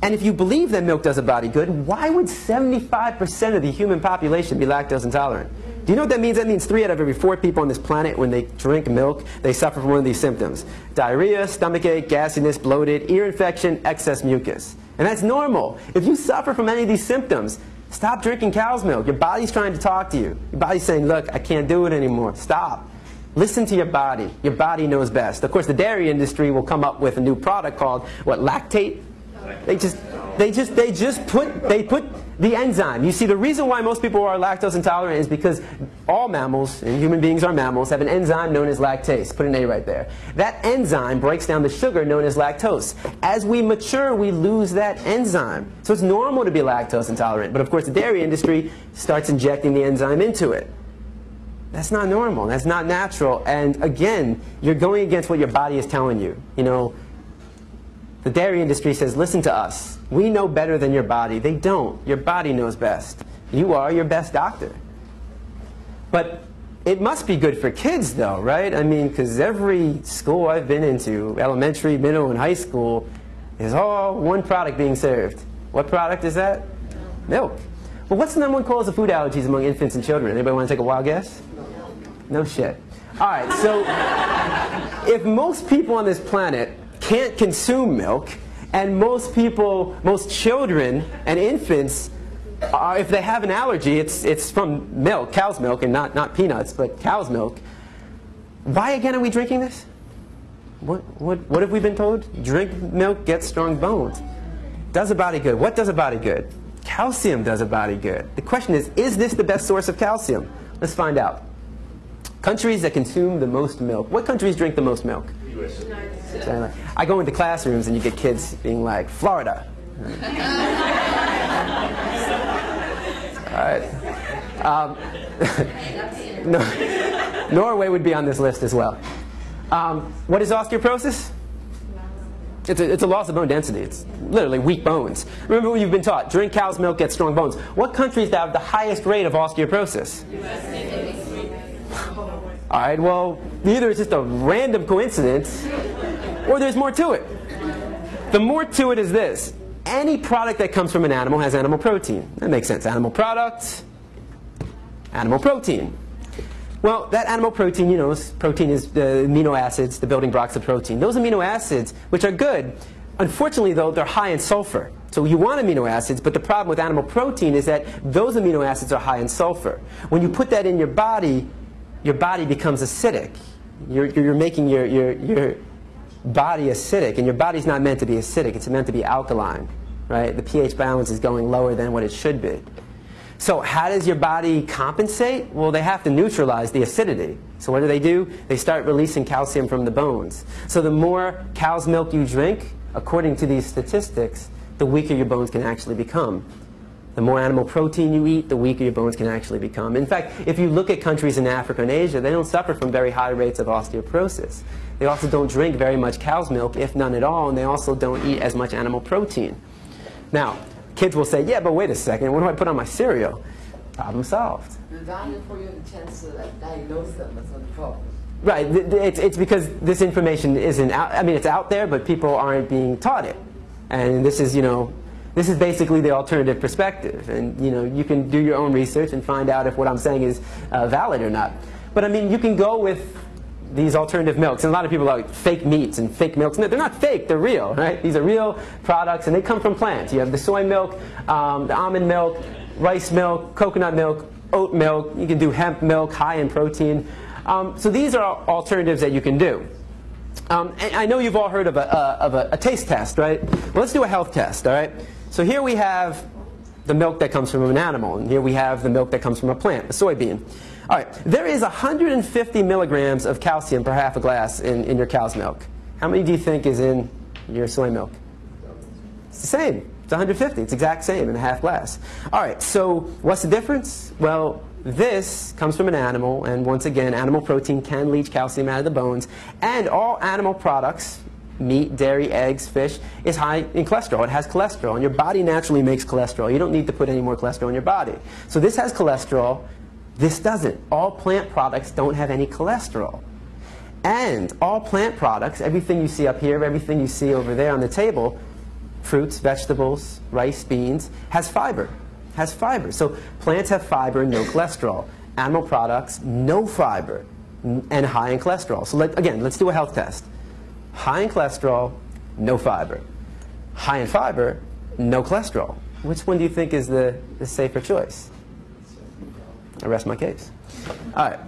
[SPEAKER 1] And if you believe that milk does a body good, why would 75% of the human population be lactose intolerant? Do you know what that means? That means 3 out of every 4 people on this planet, when they drink milk, they suffer from one of these symptoms. Diarrhea, stomachache, gassiness, bloated, ear infection, excess mucus. And that's normal. If you suffer from any of these symptoms, stop drinking cow's milk. Your body's trying to talk to you. Your body's saying, look, I can't do it anymore. Stop. Listen to your body. Your body knows best. Of course, the dairy industry will come up with a new product called, what, lactate? They put the enzyme. You see, the reason why most people are lactose intolerant is because all mammals, and human beings are mammals, have an enzyme known as lactase. Put an A right there. That enzyme breaks down the sugar known as lactose. As we mature, we lose that enzyme. So it's normal to be lactose intolerant. But of course, the dairy industry starts injecting the enzyme into it. That's not normal. That's not natural. And again, you're going against what your body is telling you. You know, the dairy industry says, listen to us. We know better than your body. They don't. Your body knows best. You are your best doctor. But it must be good for kids, though, right? I mean, because every school I've been into, elementary, middle, and high school, is all one product being served. What product is that? Milk. Well, what's the #1 cause of food allergies among infants and children? Anybody want to take a wild guess? No shit. All right, so if most people on this planet can't consume milk, and most children and infants, if they have an allergy, it's from milk, cow's milk, and not peanuts, but cow's milk. Why again are we drinking this? What have we been told? Drink milk, get strong bones. Does a body good. What does a body good? Calcium does a body good. The question is this the best source of calcium? Let's find out. Countries that consume the most milk. What countries drink the most milk?
[SPEAKER 2] US.
[SPEAKER 1] I go into classrooms and you get kids being like, Florida. All right. Norway would be on this list as well. What is osteoporosis? It's a loss of bone density. It's literally weak bones. Remember what you've been taught. Drink cow's milk, get strong bones. What countries have the highest rate of osteoporosis? All right, well, either it's just a random coincidence or there's more to it. The more to it is this. Any product that comes from an animal has animal protein. That makes sense. Animal product, animal protein. Well, that animal protein, you know, protein is the amino acids, the building blocks of protein. Those amino acids, which are good, unfortunately, though, they're high in sulfur. So you want amino acids, but the problem with animal protein is that those amino acids are high in sulfur. When you put that in your body becomes acidic. You're making your body acidic, and your body's not meant to be acidic. It's meant to be alkaline, right? The pH balance is going lower than what it should be. So how does your body compensate? Well, they have to neutralize the acidity. So what do? They start releasing calcium from the bones. So the more cow's milk you drink, according to these statistics, the weaker your bones can actually become. The more animal protein you eat, the weaker your bones can actually become. In fact, if you look at countries in Africa and Asia, they don't suffer from very high rates of osteoporosis. They also don't drink very much cow's milk, if none at all, and they also don't eat as much animal protein. Now, kids will say, yeah, but wait a second, what do I put on my cereal? Problem solved.
[SPEAKER 5] Designed for you the chance to diagnose them as a problem.
[SPEAKER 1] Right, it's because this information isn't out, I mean, it's out there, but people aren't being taught it. And this is, you know, this is basically the alternative perspective. And, you know, you can do your own research and find out if what I'm saying is valid or not. But, I mean, you can go with these alternative milks. And a lot of people are like fake meats and fake milks. No, they're not fake, they're real, right? These are real products, and they come from plants. You have the soy milk, the almond milk, rice milk, coconut milk, oat milk. You can do hemp milk, high in protein. So these are alternatives that you can do. And I know you've all heard of a taste test, right? Well, let's do a health test, all right? So here we have the milk that comes from an animal, and here we have the milk that comes from a plant, a soybean. All right, there is 150 milligrams of calcium per half a glass in your cow's milk. How many do you think is in your soy milk? It's the same. It's 150. It's the exact same in a half glass. All right, so what's the difference? Well, this comes from an animal, and once again, animal protein can leach calcium out of the bones, and all animal products, meat, dairy, eggs, fish, is high in cholesterol. It has cholesterol, and your body naturally makes cholesterol. You don't need to put any more cholesterol in your body. So this has cholesterol. This doesn't. All plant products don't have any cholesterol. And all plant products, everything you see up here, everything you see over there on the table, fruits, vegetables, rice, beans, has fiber. Has fiber. So plants have fiber and no cholesterol. Animal products, no fiber and high in cholesterol. So again, let's do a health test. High in cholesterol, no fiber. High in fiber, no cholesterol. Which one do you think is the safer choice? I rest my case. All right.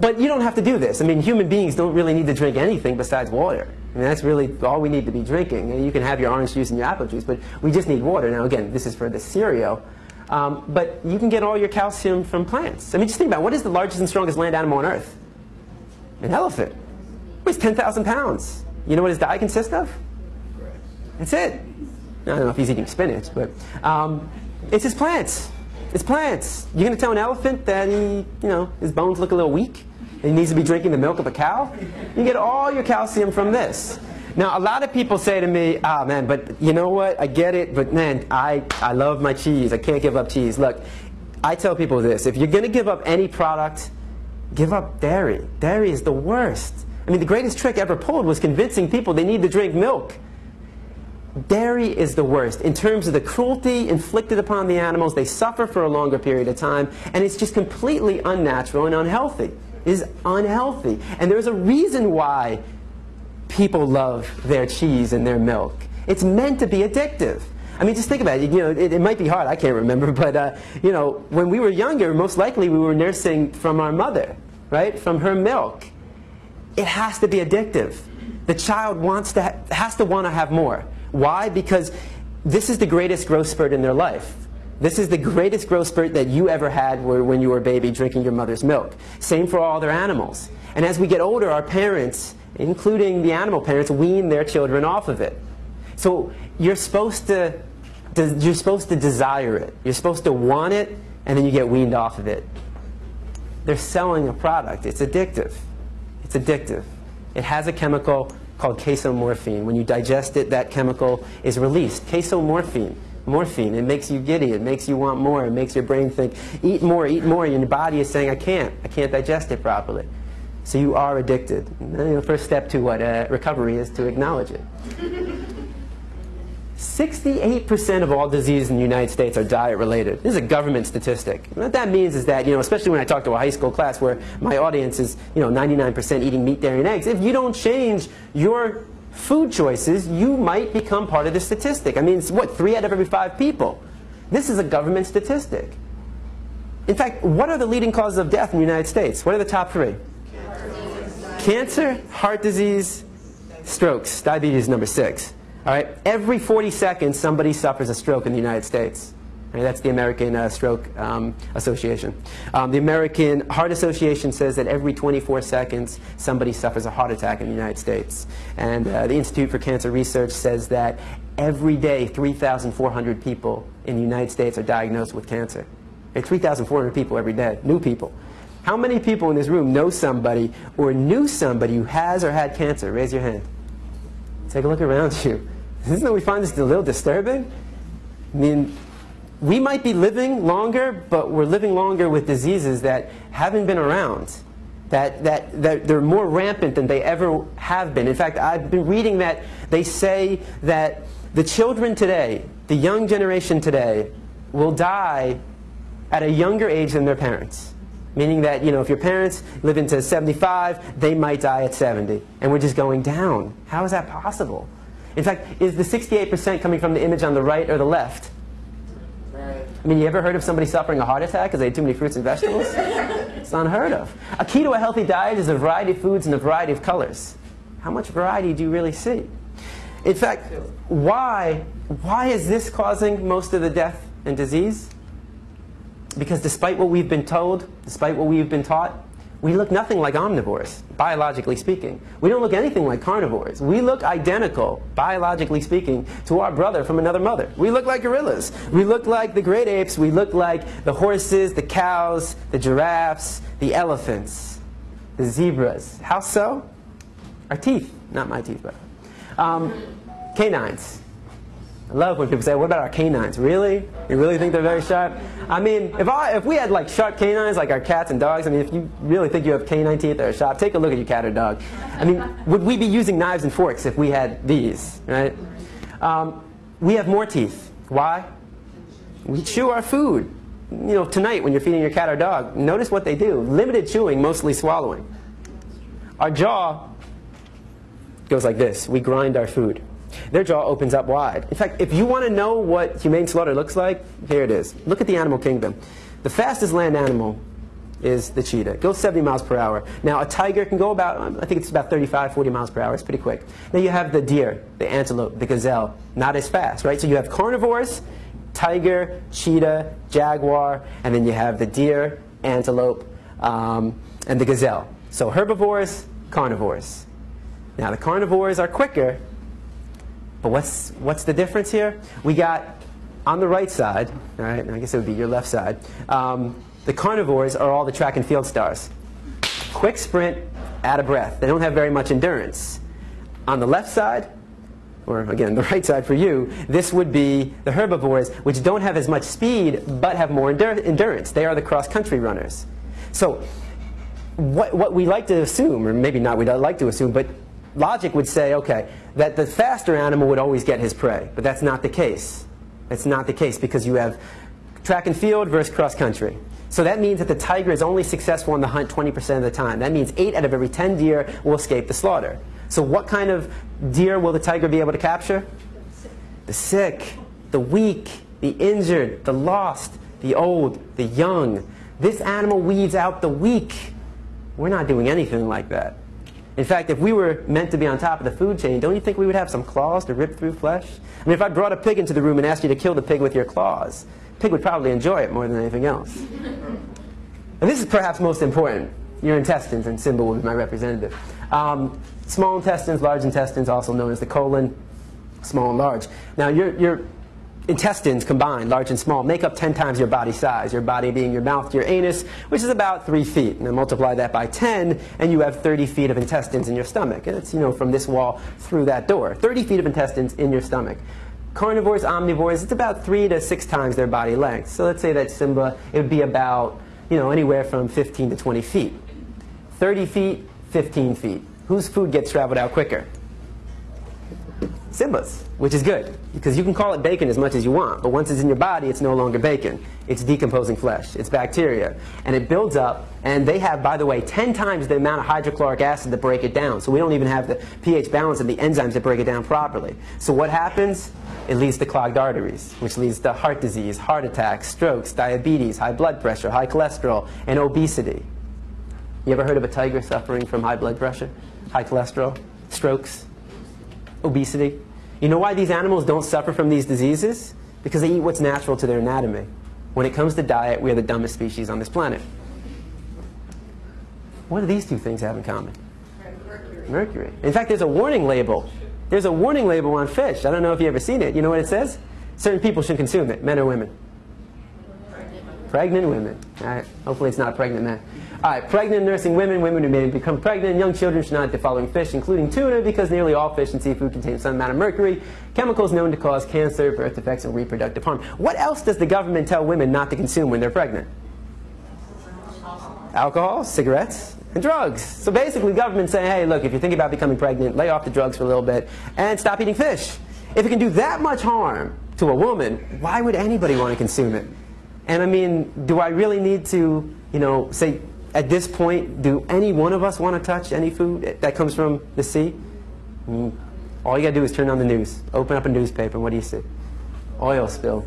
[SPEAKER 1] But you don't have to do this. I mean, human beings don't really need to drink anything besides water. I mean, that's really all we need to be drinking. And you can have your orange juice and your apple juice, but we just need water. Now, again, this is for the cereal. But you can get all your calcium from plants. I mean, just think about it. What is the largest and strongest land animal on Earth? An elephant. It weighs 10,000 pounds. You know what his diet consists of? That's it. I don't know if he's eating spinach, but it's his plants. It's plants. You're going to tell an elephant that his bones look a little weak and he needs to be drinking the milk of a cow? You get all your calcium from this. Now, a lot of people say to me, ah, man, but you know what? I get it, but man, I love my cheese. I can't give up cheese. Look, I tell people this. If you're going to give up any product, give up dairy. Dairy is the worst. I mean, the greatest trick ever pulled was convincing people they need to drink milk. Dairy is the worst. In terms of the cruelty inflicted upon the animals, they suffer for a longer period of time, and it's just completely unnatural and unhealthy. It is unhealthy. And there's a reason why people love their cheese and their milk. It's meant to be addictive. I mean, just think about it. You know, it might be hard. I can't remember, but you know, when we were younger, most likely we were nursing from our mother, right? From her milk. It has to be addictive. The child has to want to have more. Why? Because this is the greatest growth spurt in their life. This is the greatest growth spurt that you ever had when you were a baby drinking your mother's milk. Same for all other animals. And as we get older, our parents, including the animal parents, wean their children off of it. So you're supposed to desire it. You're supposed to want it, and then you get weaned off of it. They're selling a product. It's addictive. It's addictive. It has a chemical called casomorphine. When you digest it, that chemical is released. Casomorphine. Morphine. It makes you giddy. It makes you want more. It makes your brain think, eat more, eat more. And your body is saying, I can't digest it properly. So you are addicted. And then the first step to what recovery is to acknowledge it. 68% of all diseases in the United States are diet-related. This is a government statistic. And what that means is that, especially when I talk to a high school class where my audience is, 99% eating meat, dairy, and eggs, if you don't change your food choices, you might become part of the statistic. I mean, it's what, 3 out of every 5 people. This is a government statistic. In fact, what are the leading causes of death in the United States? What are the top 3? Cancer, heart disease, strokes. Diabetes is number 6. All right? Every 40 seconds, somebody suffers a stroke in the United States. Right? That's the American Stroke Association. The American Heart Association says that every 24 seconds, somebody suffers a heart attack in the United States. And the Institute for Cancer Research says that every day, 3,400 people in the United States are diagnosed with cancer. 3,400 people every day, new people. How many people in this room know somebody or knew somebody who has or had cancer? Raise your hand. Take a look around you. Isn't we find this a little disturbing? I mean, we might be living longer, but we're living longer with diseases that haven't been around, that they're more rampant than they ever have been. In fact, I've been reading that they say that the children today, the young generation today, will die at a younger age than their parents. Meaning that, if your parents live into 75, they might die at 70. And we're just going down. How is that possible? In fact, is the 68% coming from the image on the right or the left?
[SPEAKER 5] Right.
[SPEAKER 1] I mean, you ever heard of somebody suffering a heart attack because they ate too many fruits and vegetables? It's unheard of. A key to a healthy diet is a variety of foods and a variety of colors. How much variety do you really see? In fact, why is this causing most of the death and disease? Because despite what we've been told, despite what we've been taught, we look nothing like omnivores, biologically speaking. We don't look anything like carnivores. We look identical, biologically speaking, to our brother from another mother. We look like gorillas. We look like the great apes. We look like the horses, the cows, the giraffes, the elephants, the zebras. How so? Our teeth. Not my teeth, but canines. I love when people say, what about our canines? Really? You really think they're very sharp? I mean, if we had like sharp canines like our cats and dogs, I mean, if you really think you have canine teeth that are sharp, take a look at your cat or dog. I mean, would we be using knives and forks if we had these, right? We have more teeth. Why? We chew our food. Tonight when you're feeding your cat or dog, notice what they do. Limited chewing, mostly swallowing. Our jaw goes like this. We grind our food. Their jaw opens up wide. In fact, if you want to know what humane slaughter looks like, here it is. Look at the animal kingdom. The fastest land animal is the cheetah. It goes 70 miles per hour. Now, a tiger can go about, I think it's about 35, 40 miles per hour. It's pretty quick. Now, you have the deer, the antelope, the gazelle. Not as fast, right? So you have carnivores, tiger, cheetah, jaguar, and then you have the deer, antelope, and the gazelle. So herbivores, carnivores. Now, the carnivores are quicker. But what's the difference here? We got, on the right side, all right, I guess it would be your left side, the carnivores are all the track and field stars. Quick sprint, out of breath. They don't have very much endurance. On the left side, or again, the right side for you, this would be the herbivores, which don't have as much speed, but have more endurance. They are the cross-country runners. So what we like to assume, or maybe not we don't like to assume, but logic would say, okay, that the faster animal would always get his prey. But that's not the case. That's not the case because you have track and field versus cross country. So that means that the tiger is only successful on the hunt 20% of the time. That means 8 out of every 10 deer will escape the slaughter. So what kind of deer will the tiger be able to capture? The sick, the weak, the injured, the lost, the old, the young. This animal weeds out the weak. We're not doing anything like that. In fact, if we were meant to be on top of the food chain, don't you think we would have some claws to rip through flesh? I mean, if I brought a pig into the room and asked you to kill the pig with your claws, the pig would probably enjoy it more than anything else. And this is perhaps most important. Your intestines, and Simba will be my representative. Small intestines, large intestines, also known as the colon, small and large. Now, your intestines combined, large and small, make up 10 times your body size. Your body being your mouth to your anus, which is about 3 feet. And then multiply that by 10, and you have 30 feet of intestines in your stomach. And it's, from this wall through that door. 30 feet of intestines in your stomach. Carnivores, omnivores, it's about 3 to 6 times their body length. So let's say that Simba, it would be about, anywhere from 15 to 20 feet. 30 feet, 15 feet. Whose food gets traveled out quicker? Simba's, which is good, because you can call it bacon as much as you want, but once it's in your body, it's no longer bacon. It's decomposing flesh. It's bacteria. And it builds up, and they have, by the way, 10 times the amount of hydrochloric acid to break it down. So we don't even have the pH balance and the enzymes to break it down properly. So what happens? It leads to clogged arteries, which leads to heart disease, heart attacks, strokes, diabetes, high blood pressure, high cholesterol, and obesity. You ever heard of a tiger suffering from high blood pressure, high cholesterol, strokes, obesity? You know why these animals don't suffer from these diseases? Because they eat what's natural to their anatomy. When it comes to diet, we are the dumbest species on this planet. What do these two things have in common? Mercury. In fact, there's a warning label. There's a warning label on fish. I don't know if you've ever seen it. You know what it says? Certain people shouldn't consume it, men or women. Pregnant women. All right. Hopefully it's not pregnant men. All right. Pregnant nursing women, women who may become pregnant, young children should not eat the following fish, including tuna, because nearly all fish and seafood contain some amount of mercury, chemicals known to cause cancer, birth defects, and reproductive harm. What else does the government tell women not to consume when they're pregnant? Alcohol, cigarettes, and drugs. So basically, government's saying, hey, look, if you're thinking about becoming pregnant, lay off the drugs for a little bit and stop eating fish. If it can do that much harm to a woman, why would anybody want to consume it? And I mean, do I really need to, say, at this point, do any one of us want to touch any food that comes from the sea? All you got to do is turn on the news, open up a newspaper, and what do you see? Oil spill.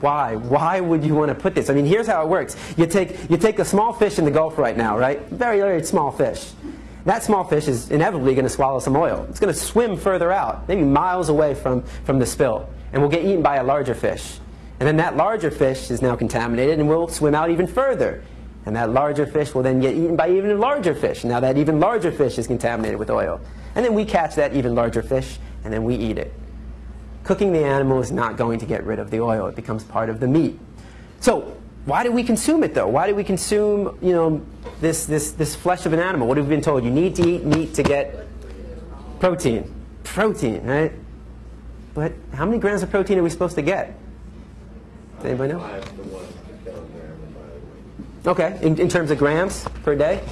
[SPEAKER 1] Why? Why would you want to put this? I mean, here's how it works. You take a small fish in the Gulf right now, right? Very, very small fish. That small fish is inevitably going to swallow some oil. It's going to swim further out, maybe miles away from the spill, and will get eaten by a larger fish. And then that larger fish is now contaminated and will swim out even further. And that larger fish will then get eaten by even larger fish. Now that even larger fish is contaminated with oil. And then we catch that even larger fish, and then we eat it. Cooking the animal is not going to get rid of the oil. It becomes part of the meat. So why do we consume it, though? Why do we consume, this flesh of an animal? What have we been told? You need to eat meat to get protein. Protein, right? But how many grams of protein are we supposed to get? Does anybody know? Okay, in terms of grams per day?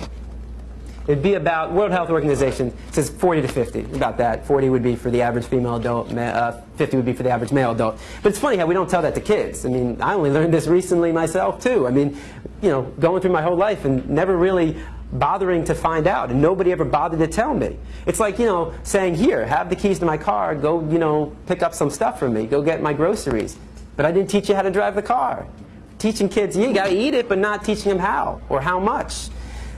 [SPEAKER 1] It'd be about, World Health Organization says 40 to 50, about that. 40 would be for the average female adult, 50 would be for the average male adult. But it's funny how we don't tell that to kids. I mean, I only learned this recently myself, too. I mean, going through my whole life and never really bothering to find out, and nobody ever bothered to tell me. It's like, saying, here, have the keys to my car, go, pick up some stuff for me, go get my groceries. But I didn't teach you how to drive the car. Teaching kids, you got to eat it, but not teaching them how or how much.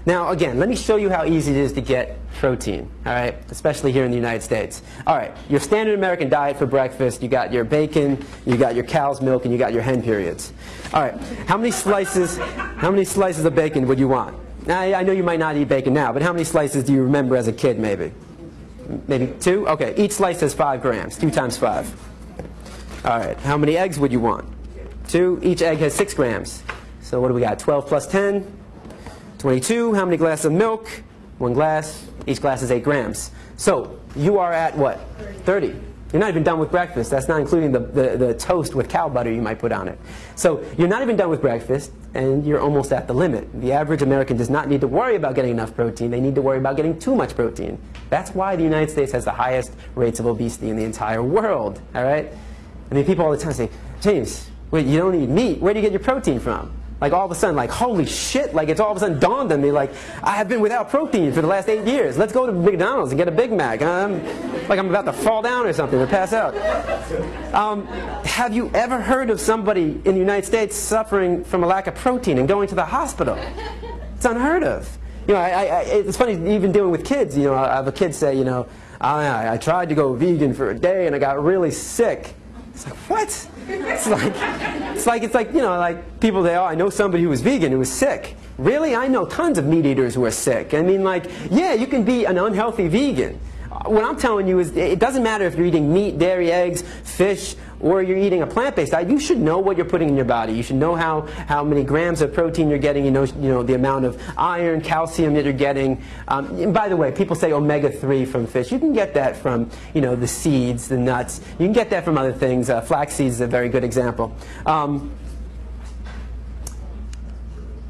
[SPEAKER 1] Now, again, let me show you how easy it is to get protein, all right, especially here in the United States. All right, your standard American diet for breakfast, you got your bacon, you got your cow's milk, and you got your hen periods. All right, how many slices of bacon would you want? Now, I know you might not eat bacon now, but how many slices do you remember as a kid, maybe? Maybe 2? Okay, each slice has 5 grams, 2 times 5. All right, how many eggs would you want? 2. Each egg has 6 grams. So what do we got? 12 plus 10? 22. How many glasses of milk? 1 glass. Each glass is 8 grams. So you are at what? 30. You're not even done with breakfast. That's not including the toast with cow butter you might put on it. So you're not even done with breakfast, and you're almost at the limit. The average American does not need to worry about getting enough protein. They need to worry about getting too much protein. That's why the United States has the highest rates of obesity in the entire world. All right? I mean, people all the time say, James, wait, you don't eat meat. Where do you get your protein from? Like all of a sudden, like, holy shit, like it's all of a sudden dawned on me, like, I have been without protein for the last 8 years. Let's go to McDonald's and get a Big Mac. Like I'm about to fall down or something or pass out. Have you ever heard of somebody in the United States suffering from a lack of protein and going to the hospital? It's unheard of. It's funny, even dealing with kids, I have a kid say, I tried to go vegan for a day and I got really sick. It's like, what? It's like people say, oh, I know somebody who was vegan who was sick. Really? I know tons of meat eaters who are sick. I mean, like, yeah, you can be an unhealthy vegan. What I'm telling you is it doesn't matter if you're eating meat, dairy, eggs, fish, or you're eating a plant-based diet. You should know what you're putting in your body. You should know how many grams of protein you're getting. You know the amount of iron, calcium that you're getting. And by the way, people say omega-3 from fish. You can get that from the seeds, the nuts. You can get that from other things. Flax seeds is a very good example.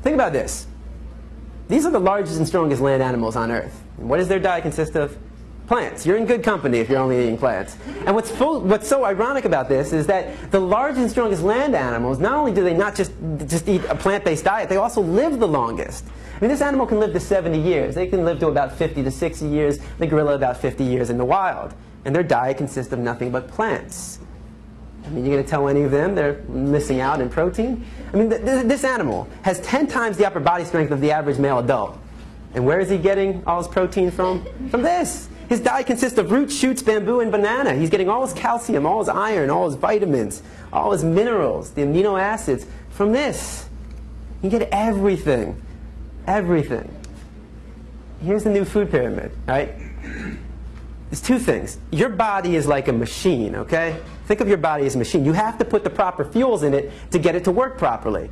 [SPEAKER 1] Think about this. These are the largest and strongest land animals on Earth. And what does their diet consist of? Plants. You're in good company if you're only eating plants. And what's so ironic about this is that the largest and strongest land animals, not only do they not just eat a plant-based diet, they also live the longest. I mean, this animal can live to 70 years. They can live to about 50 to 60 years. The gorilla about 50 years in the wild. And their diet consists of nothing but plants. I mean, you're going to tell any of them they're missing out in protein? I mean, this animal has 10 times the upper body strength of the average male adult. And where is he getting all his protein from? From this. His diet consists of roots, shoots, bamboo, and banana. He's getting all his calcium, all his iron, all his vitamins, all his minerals, the amino acids from this. You get everything. Everything. Here's the new food pyramid, right? There's two things. Your body is like a machine, okay? Think of your body as a machine. You have to put the proper fuels in it to get it to work properly.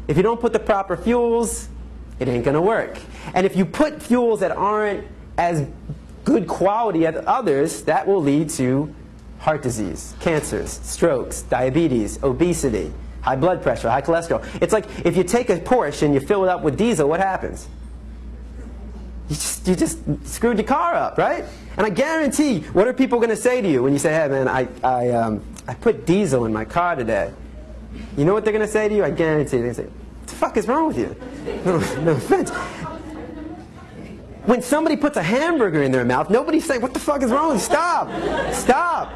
[SPEAKER 1] If you don't put the proper fuels, it ain't going to work. And if you put fuels that aren't as good quality as others, that will lead to heart disease, cancers, strokes, diabetes, obesity, high blood pressure, high cholesterol. It's like if you take a Porsche and you fill it up with diesel, what happens? You just screwed your car up, right? And I guarantee, what are people going to say to you when you say, hey man, I put diesel in my car today? You know what they're going to say to you? I guarantee they're going to say, what the fuck is wrong with you? No offense. When somebody puts a hamburger in their mouth, nobody's saying, what the fuck is wrong with you? Stop. Stop.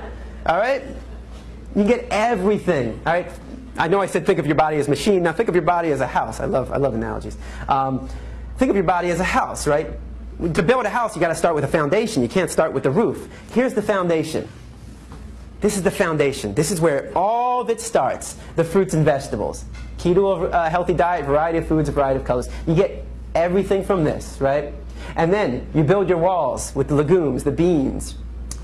[SPEAKER 1] All right? You get everything. All right? I know I said think of your body as a machine. Now think of your body as a house. I love analogies. Think of your body as a house, right? To build a house, you got to start with a foundation. You can't start with the roof. Here's the foundation. This is the foundation. This is where all of it starts. The fruits and vegetables. Keto, healthy diet, variety of foods, a variety of colors. You get everything from this, right? And then you build your walls with the legumes, the beans,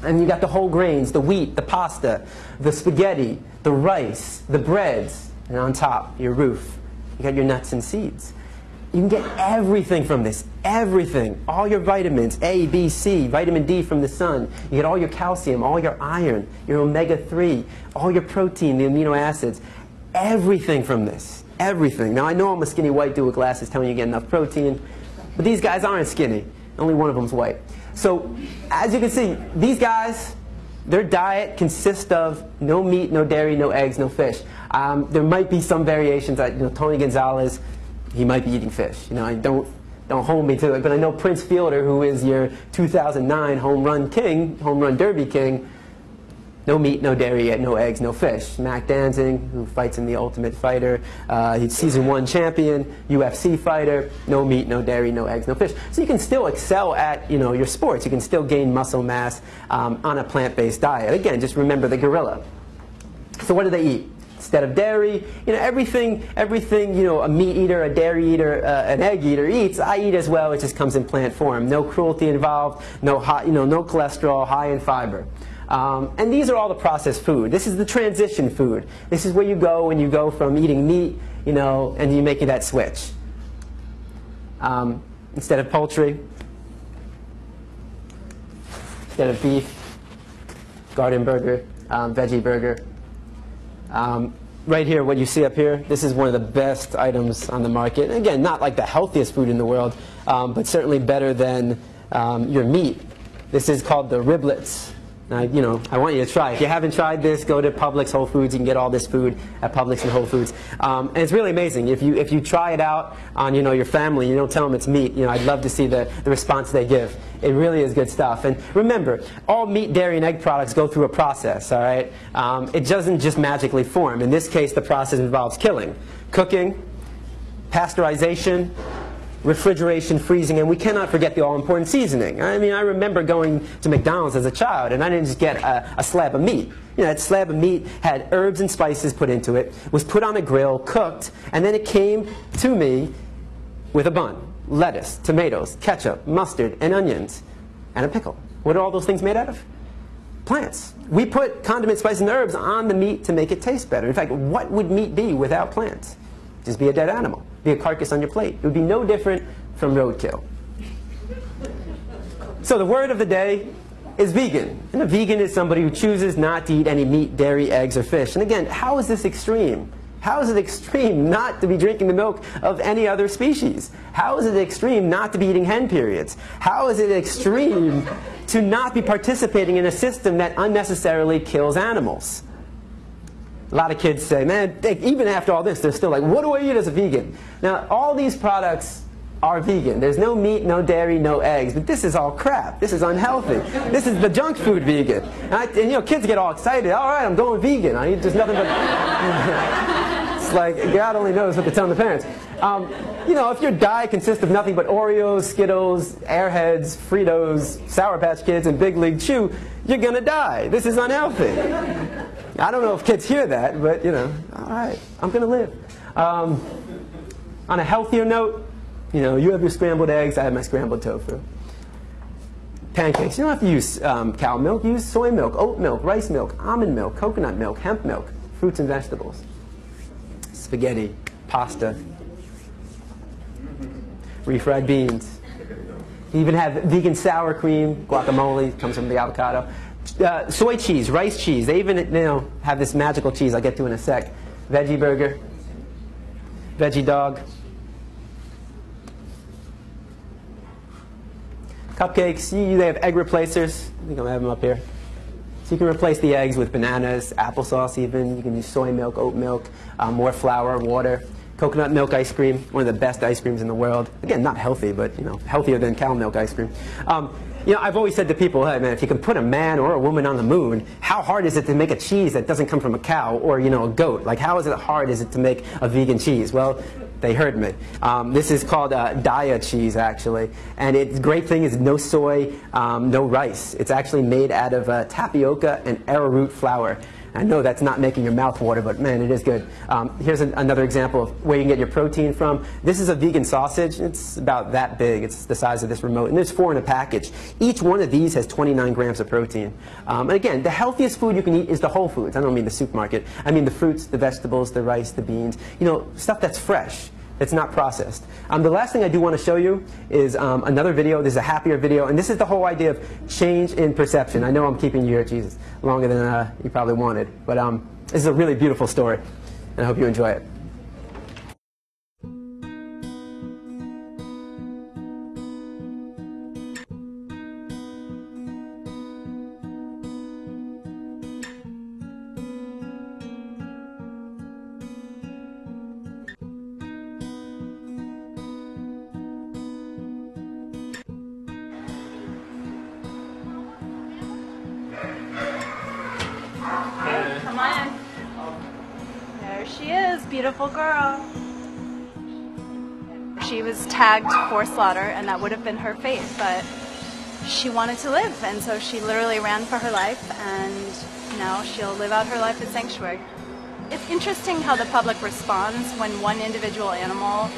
[SPEAKER 1] and you got the whole grains, the wheat, the pasta, the spaghetti, the rice, the breads, and on top, your roof. You got your nuts and seeds. You can get everything from this, everything. All your vitamins, A, B, C, vitamin D from the sun. You get all your calcium, all your iron, your omega-3, all your protein, the amino acids. Everything from this, everything. Now I know I'm a skinny white dude with glasses telling you get enough protein, but these guys aren't skinny. Only one of them's white. So as you can see, these guys, their diet consists of no meat, no dairy, no eggs, no fish. There might be some variations. Tony Gonzalez, he might be eating fish. Don't hold me to it, but I know Prince Fielder, who is your 2009 home run derby king, no meat, no dairy, no eggs, no fish. Mac Danzig, who fights in The Ultimate Fighter, he's season 1 champion, UFC fighter, no meat, no dairy, no eggs, no fish. So you can still excel at your sports. You can still gain muscle mass on a plant-based diet. Again, just remember the gorilla. So what do they eat? Instead of dairy, everything a meat eater, a dairy eater, an egg eater eats, I eat as well. It just comes in plant form. No cruelty involved, no cholesterol, high in fiber. And these are all the processed food. This is the transition food. This is where you go when you go from eating meat, and you make that switch. Instead of poultry, instead of beef, garden burger, veggie burger. Right here, what you see up here, this is one of the best items on the market. And again, not like the healthiest food in the world, but certainly better than your meat. This is called the riblets. Now, I want you to try. If you haven't tried this, go to Publix, Whole Foods. You can get all this food at Publix and Whole Foods. And it's really amazing. If you try it out on your family, you don't tell them it's meat. I'd love to see the response they give. It really is good stuff. And remember, all meat, dairy, and egg products go through a process. All right, it doesn't just magically form. In this case, the process involves killing, cooking, pasteurization, refrigeration, freezing, and we cannot forget the all-important seasoning. I mean, I remember going to McDonald's as a child, and I didn't just get a slab of meat. That slab of meat had herbs and spices put into it, was put on a grill, cooked, and then it came to me with a bun, lettuce, tomatoes, ketchup, mustard, and onions, and a pickle. What are all those things made out of? Plants. We put condiments, spices, and herbs on the meat to make it taste better. In fact, what would meat be without plants? Just be a dead animal. Be a carcass on your plate. It would be no different from roadkill. So the word of the day is vegan. And a vegan is somebody who chooses not to eat any meat, dairy, eggs, or fish. And again, how is this extreme? How is it extreme not to be drinking the milk of any other species? How is it extreme not to be eating hen periods? How is it extreme to not be participating in a system that unnecessarily kills animals? A lot of kids say, man, even after all this, they're still like, what do I eat as a vegan? Now, all these products are vegan. There's no meat, no dairy, no eggs, but this is all crap. This is unhealthy. This is the junk food vegan. And you know, kids get all excited. All right, I'm going vegan. I eat just nothing but... It's like, God only knows what they're telling the parents. You know, if your diet consists of nothing but Oreos, Skittles, Airheads, Fritos, Sour Patch Kids, and Big League Chew, you're going to die. This is unhealthy. I don't know if kids hear that, but, you know, all right, I'm going to live. On a healthier note, you know, you have your scrambled eggs, I have my scrambled tofu. Pancakes, you don't have to use cow milk. Use soy milk, oat milk, rice milk, almond milk, coconut milk, hemp milk, fruits and vegetables. Spaghetti, pasta, refried beans. You even have vegan sour cream, guacamole, comes from the avocado. Soy cheese, rice cheese. They even, you know, have this magical cheese I'll get to in a sec. Veggie burger, veggie dog. Cupcakes, they have egg replacers. I think I'm going to have them up here. So you can replace the eggs with bananas, applesauce even. You can use soy milk, oat milk, more flour, water. Coconut milk ice cream, one of the best ice creams in the world. Again, not healthy, but you know, healthier than cow milk ice cream. You know, I've always said to people, hey man, if you can put a man or a woman on the moon, how hard is it to make a cheese that doesn't come from a cow or, you know, a goat? Like, how hard is it to make a vegan cheese? Well, they heard me. This is called Daya cheese, actually. And the great thing is no soy, no rice. It's actually made out of tapioca and arrowroot flour. I know that's not making your mouth water, but man, it is good. Here's another example of where you can get your protein from. This is a vegan sausage. It's about that big. It's the size of this remote. And there's 4 in a package. Each one of these has 29 grams of protein. And again, the healthiest food you can eat is the whole foods. I don't mean the supermarket. I mean the fruits, the vegetables, the rice, the beans. You know, stuff that's fresh. It's not processed. The last thing I do want to show you is another video. This is a happier video, and this is the whole idea of change in perception. I know I'm keeping you here, Jesus, longer than you probably wanted, but this is a really beautiful story, and I hope you enjoy it.
[SPEAKER 4] Come on. There she is, beautiful girl. She was tagged for slaughter, and that would have been her fate, but she wanted to live, and so she literally ran for her life, and now she'll live out her life in sanctuary. It's interesting how the public responds when one individual animal,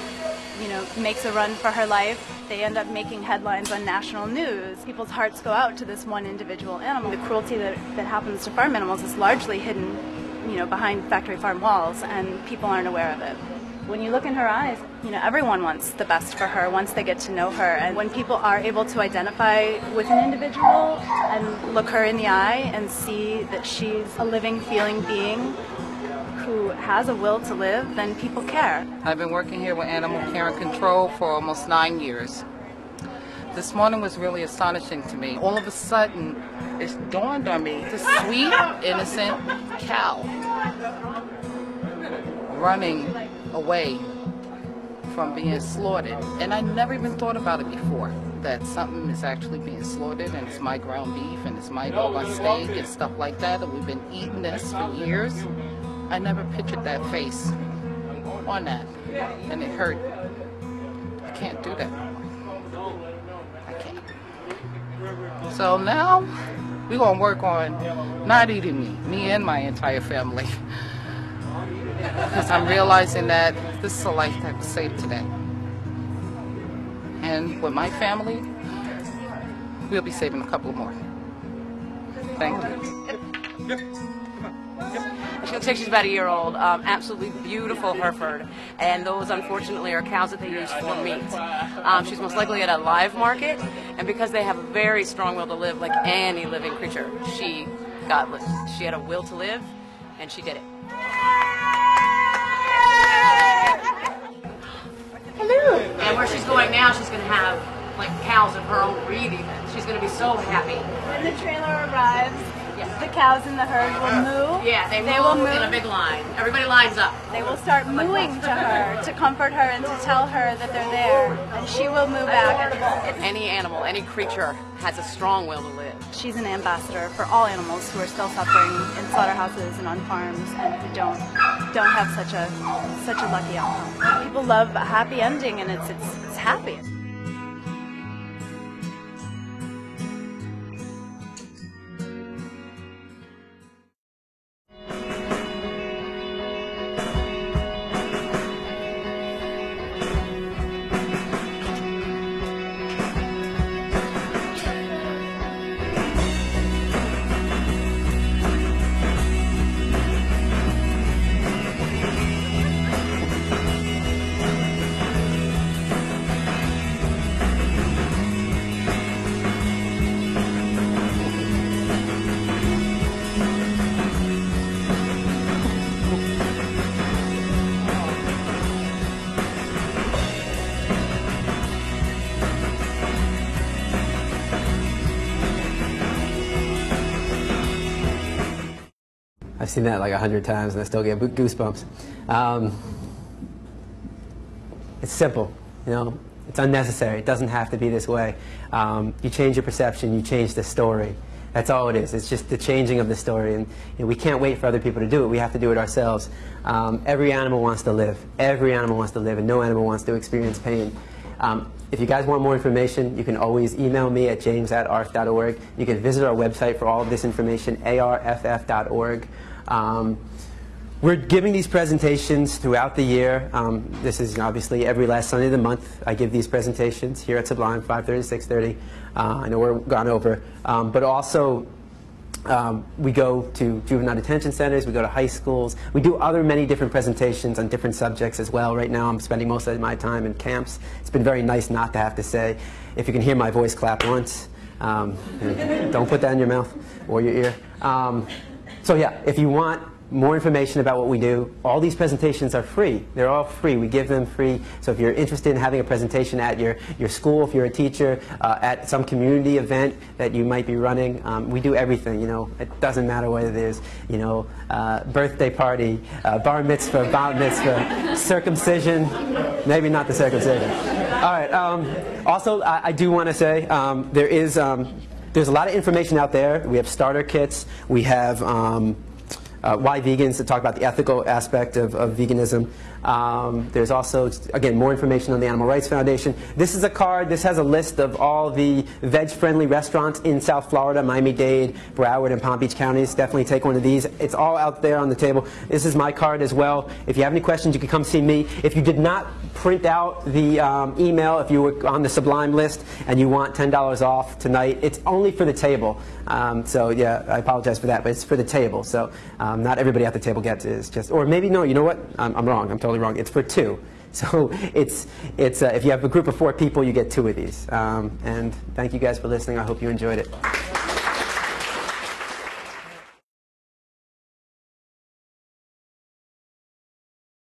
[SPEAKER 4] you know, makes a run for her life. They end up making headlines on national news. People's hearts go out to this one individual animal. The cruelty that happens to farm animals is largely hidden, you know, behind factory farm walls, and people aren't aware of it. When you look in her eyes, you know, everyone wants the best for her once they get to know her. And when people are able to identify with an individual and look her in the eye and see that she's a living, feeling being who has a will to live, then people care.
[SPEAKER 6] I've been working here with animal care and control for almost 9 years. This morning was really astonishing to me. All of a sudden, it dawned on me, this sweet, innocent cow running away from being slaughtered. And I never even thought about it before, that something is actually being slaughtered and it's my ground beef and it's my dog on steak and stuff like that, and we've been eating this for years. I never pictured that face on that, and it hurt. I can't do that. I can't. So now we're going to work on not eating me and my entire family. Because I'm realizing that this is a life that was saved today. And with my family, we'll be saving a couple more. Thank you.
[SPEAKER 7] She looks like she's about a year old. Absolutely beautiful Hereford. And those, unfortunately, are cows that they use for meat. She's most likely at a live market. And because they have a very strong will to live, like any living creature, she had a will to live, and she did it.
[SPEAKER 4] Hello.
[SPEAKER 7] And where she's going now, she's going to have like cows of her own breed even. She's going to be so happy.
[SPEAKER 4] When the trailer arrives, the cows in the herd will moo.
[SPEAKER 7] Yeah, they will move in a big line. Everybody lines up.
[SPEAKER 4] They will start mooing to her, to comfort her and to tell her that they're there. And she will moo back.
[SPEAKER 7] Any animal, any creature has a strong will to live.
[SPEAKER 4] She's an ambassador for all animals who are still suffering in slaughterhouses and on farms and who don't have such a lucky outcome. People love a happy ending, and it's happy.
[SPEAKER 1] I've seen that like 100 times and I still get goosebumps. It's simple, you know. It's unnecessary. It doesn't have to be this way. You change your perception, you change the story. That's all it is. It's just the changing of the story. And you know, we can't wait for other people to do it. We have to do it ourselves. Every animal wants to live. Every animal wants to live, and no animal wants to experience pain. If you guys want more information, you can always email me at james@arf.org. You can visit our website for all of this information, arff.org. We're giving these presentations throughout the year. This is obviously every last Sunday of the month. I give these presentations here at Sublime, 5:30 to 6:30. I know we're gone over. But also, we go to juvenile detention centers, we go to high schools. We do many different presentations on different subjects as well. Right now I'm spending most of my time in camps. It's been very nice not to have to say, if you can hear my voice, clap once. Don't put that in your mouth or your ear. So yeah, if you want more information about what we do, all these presentations are free. They're all free. We give them free. So if you're interested in having a presentation at your school, if you're a teacher, at some community event that you might be running, we do everything. You know, it doesn't matter whether there's, you know, birthday party, bar mitzvah, bat mitzvah, circumcision, maybe not the circumcision. All right. Also, I do want to say there's a lot of information out there. We have starter kits. We have Why Vegans, to talk about the ethical aspect of veganism. There's also, again, more information on the Animal Rights Foundation. This is a card. This has a list of all the veg-friendly restaurants in South Florida, Miami-Dade, Broward, and Palm Beach counties. Definitely take one of these. It's all out there on the table. This is my card as well. If you have any questions, you can come see me. If you did not print out the email, if you were on the Sublime list and you want $10 off tonight, it's only for the table. So yeah, I apologize for that, but it's for the table. So not everybody at the table gets it. It's just, or maybe no, you know what? I'm wrong. I'm totally wrong. It's for two. So it's if you have a group of 4 people, you get 2 of these. And thank you guys for listening. I hope you enjoyed it.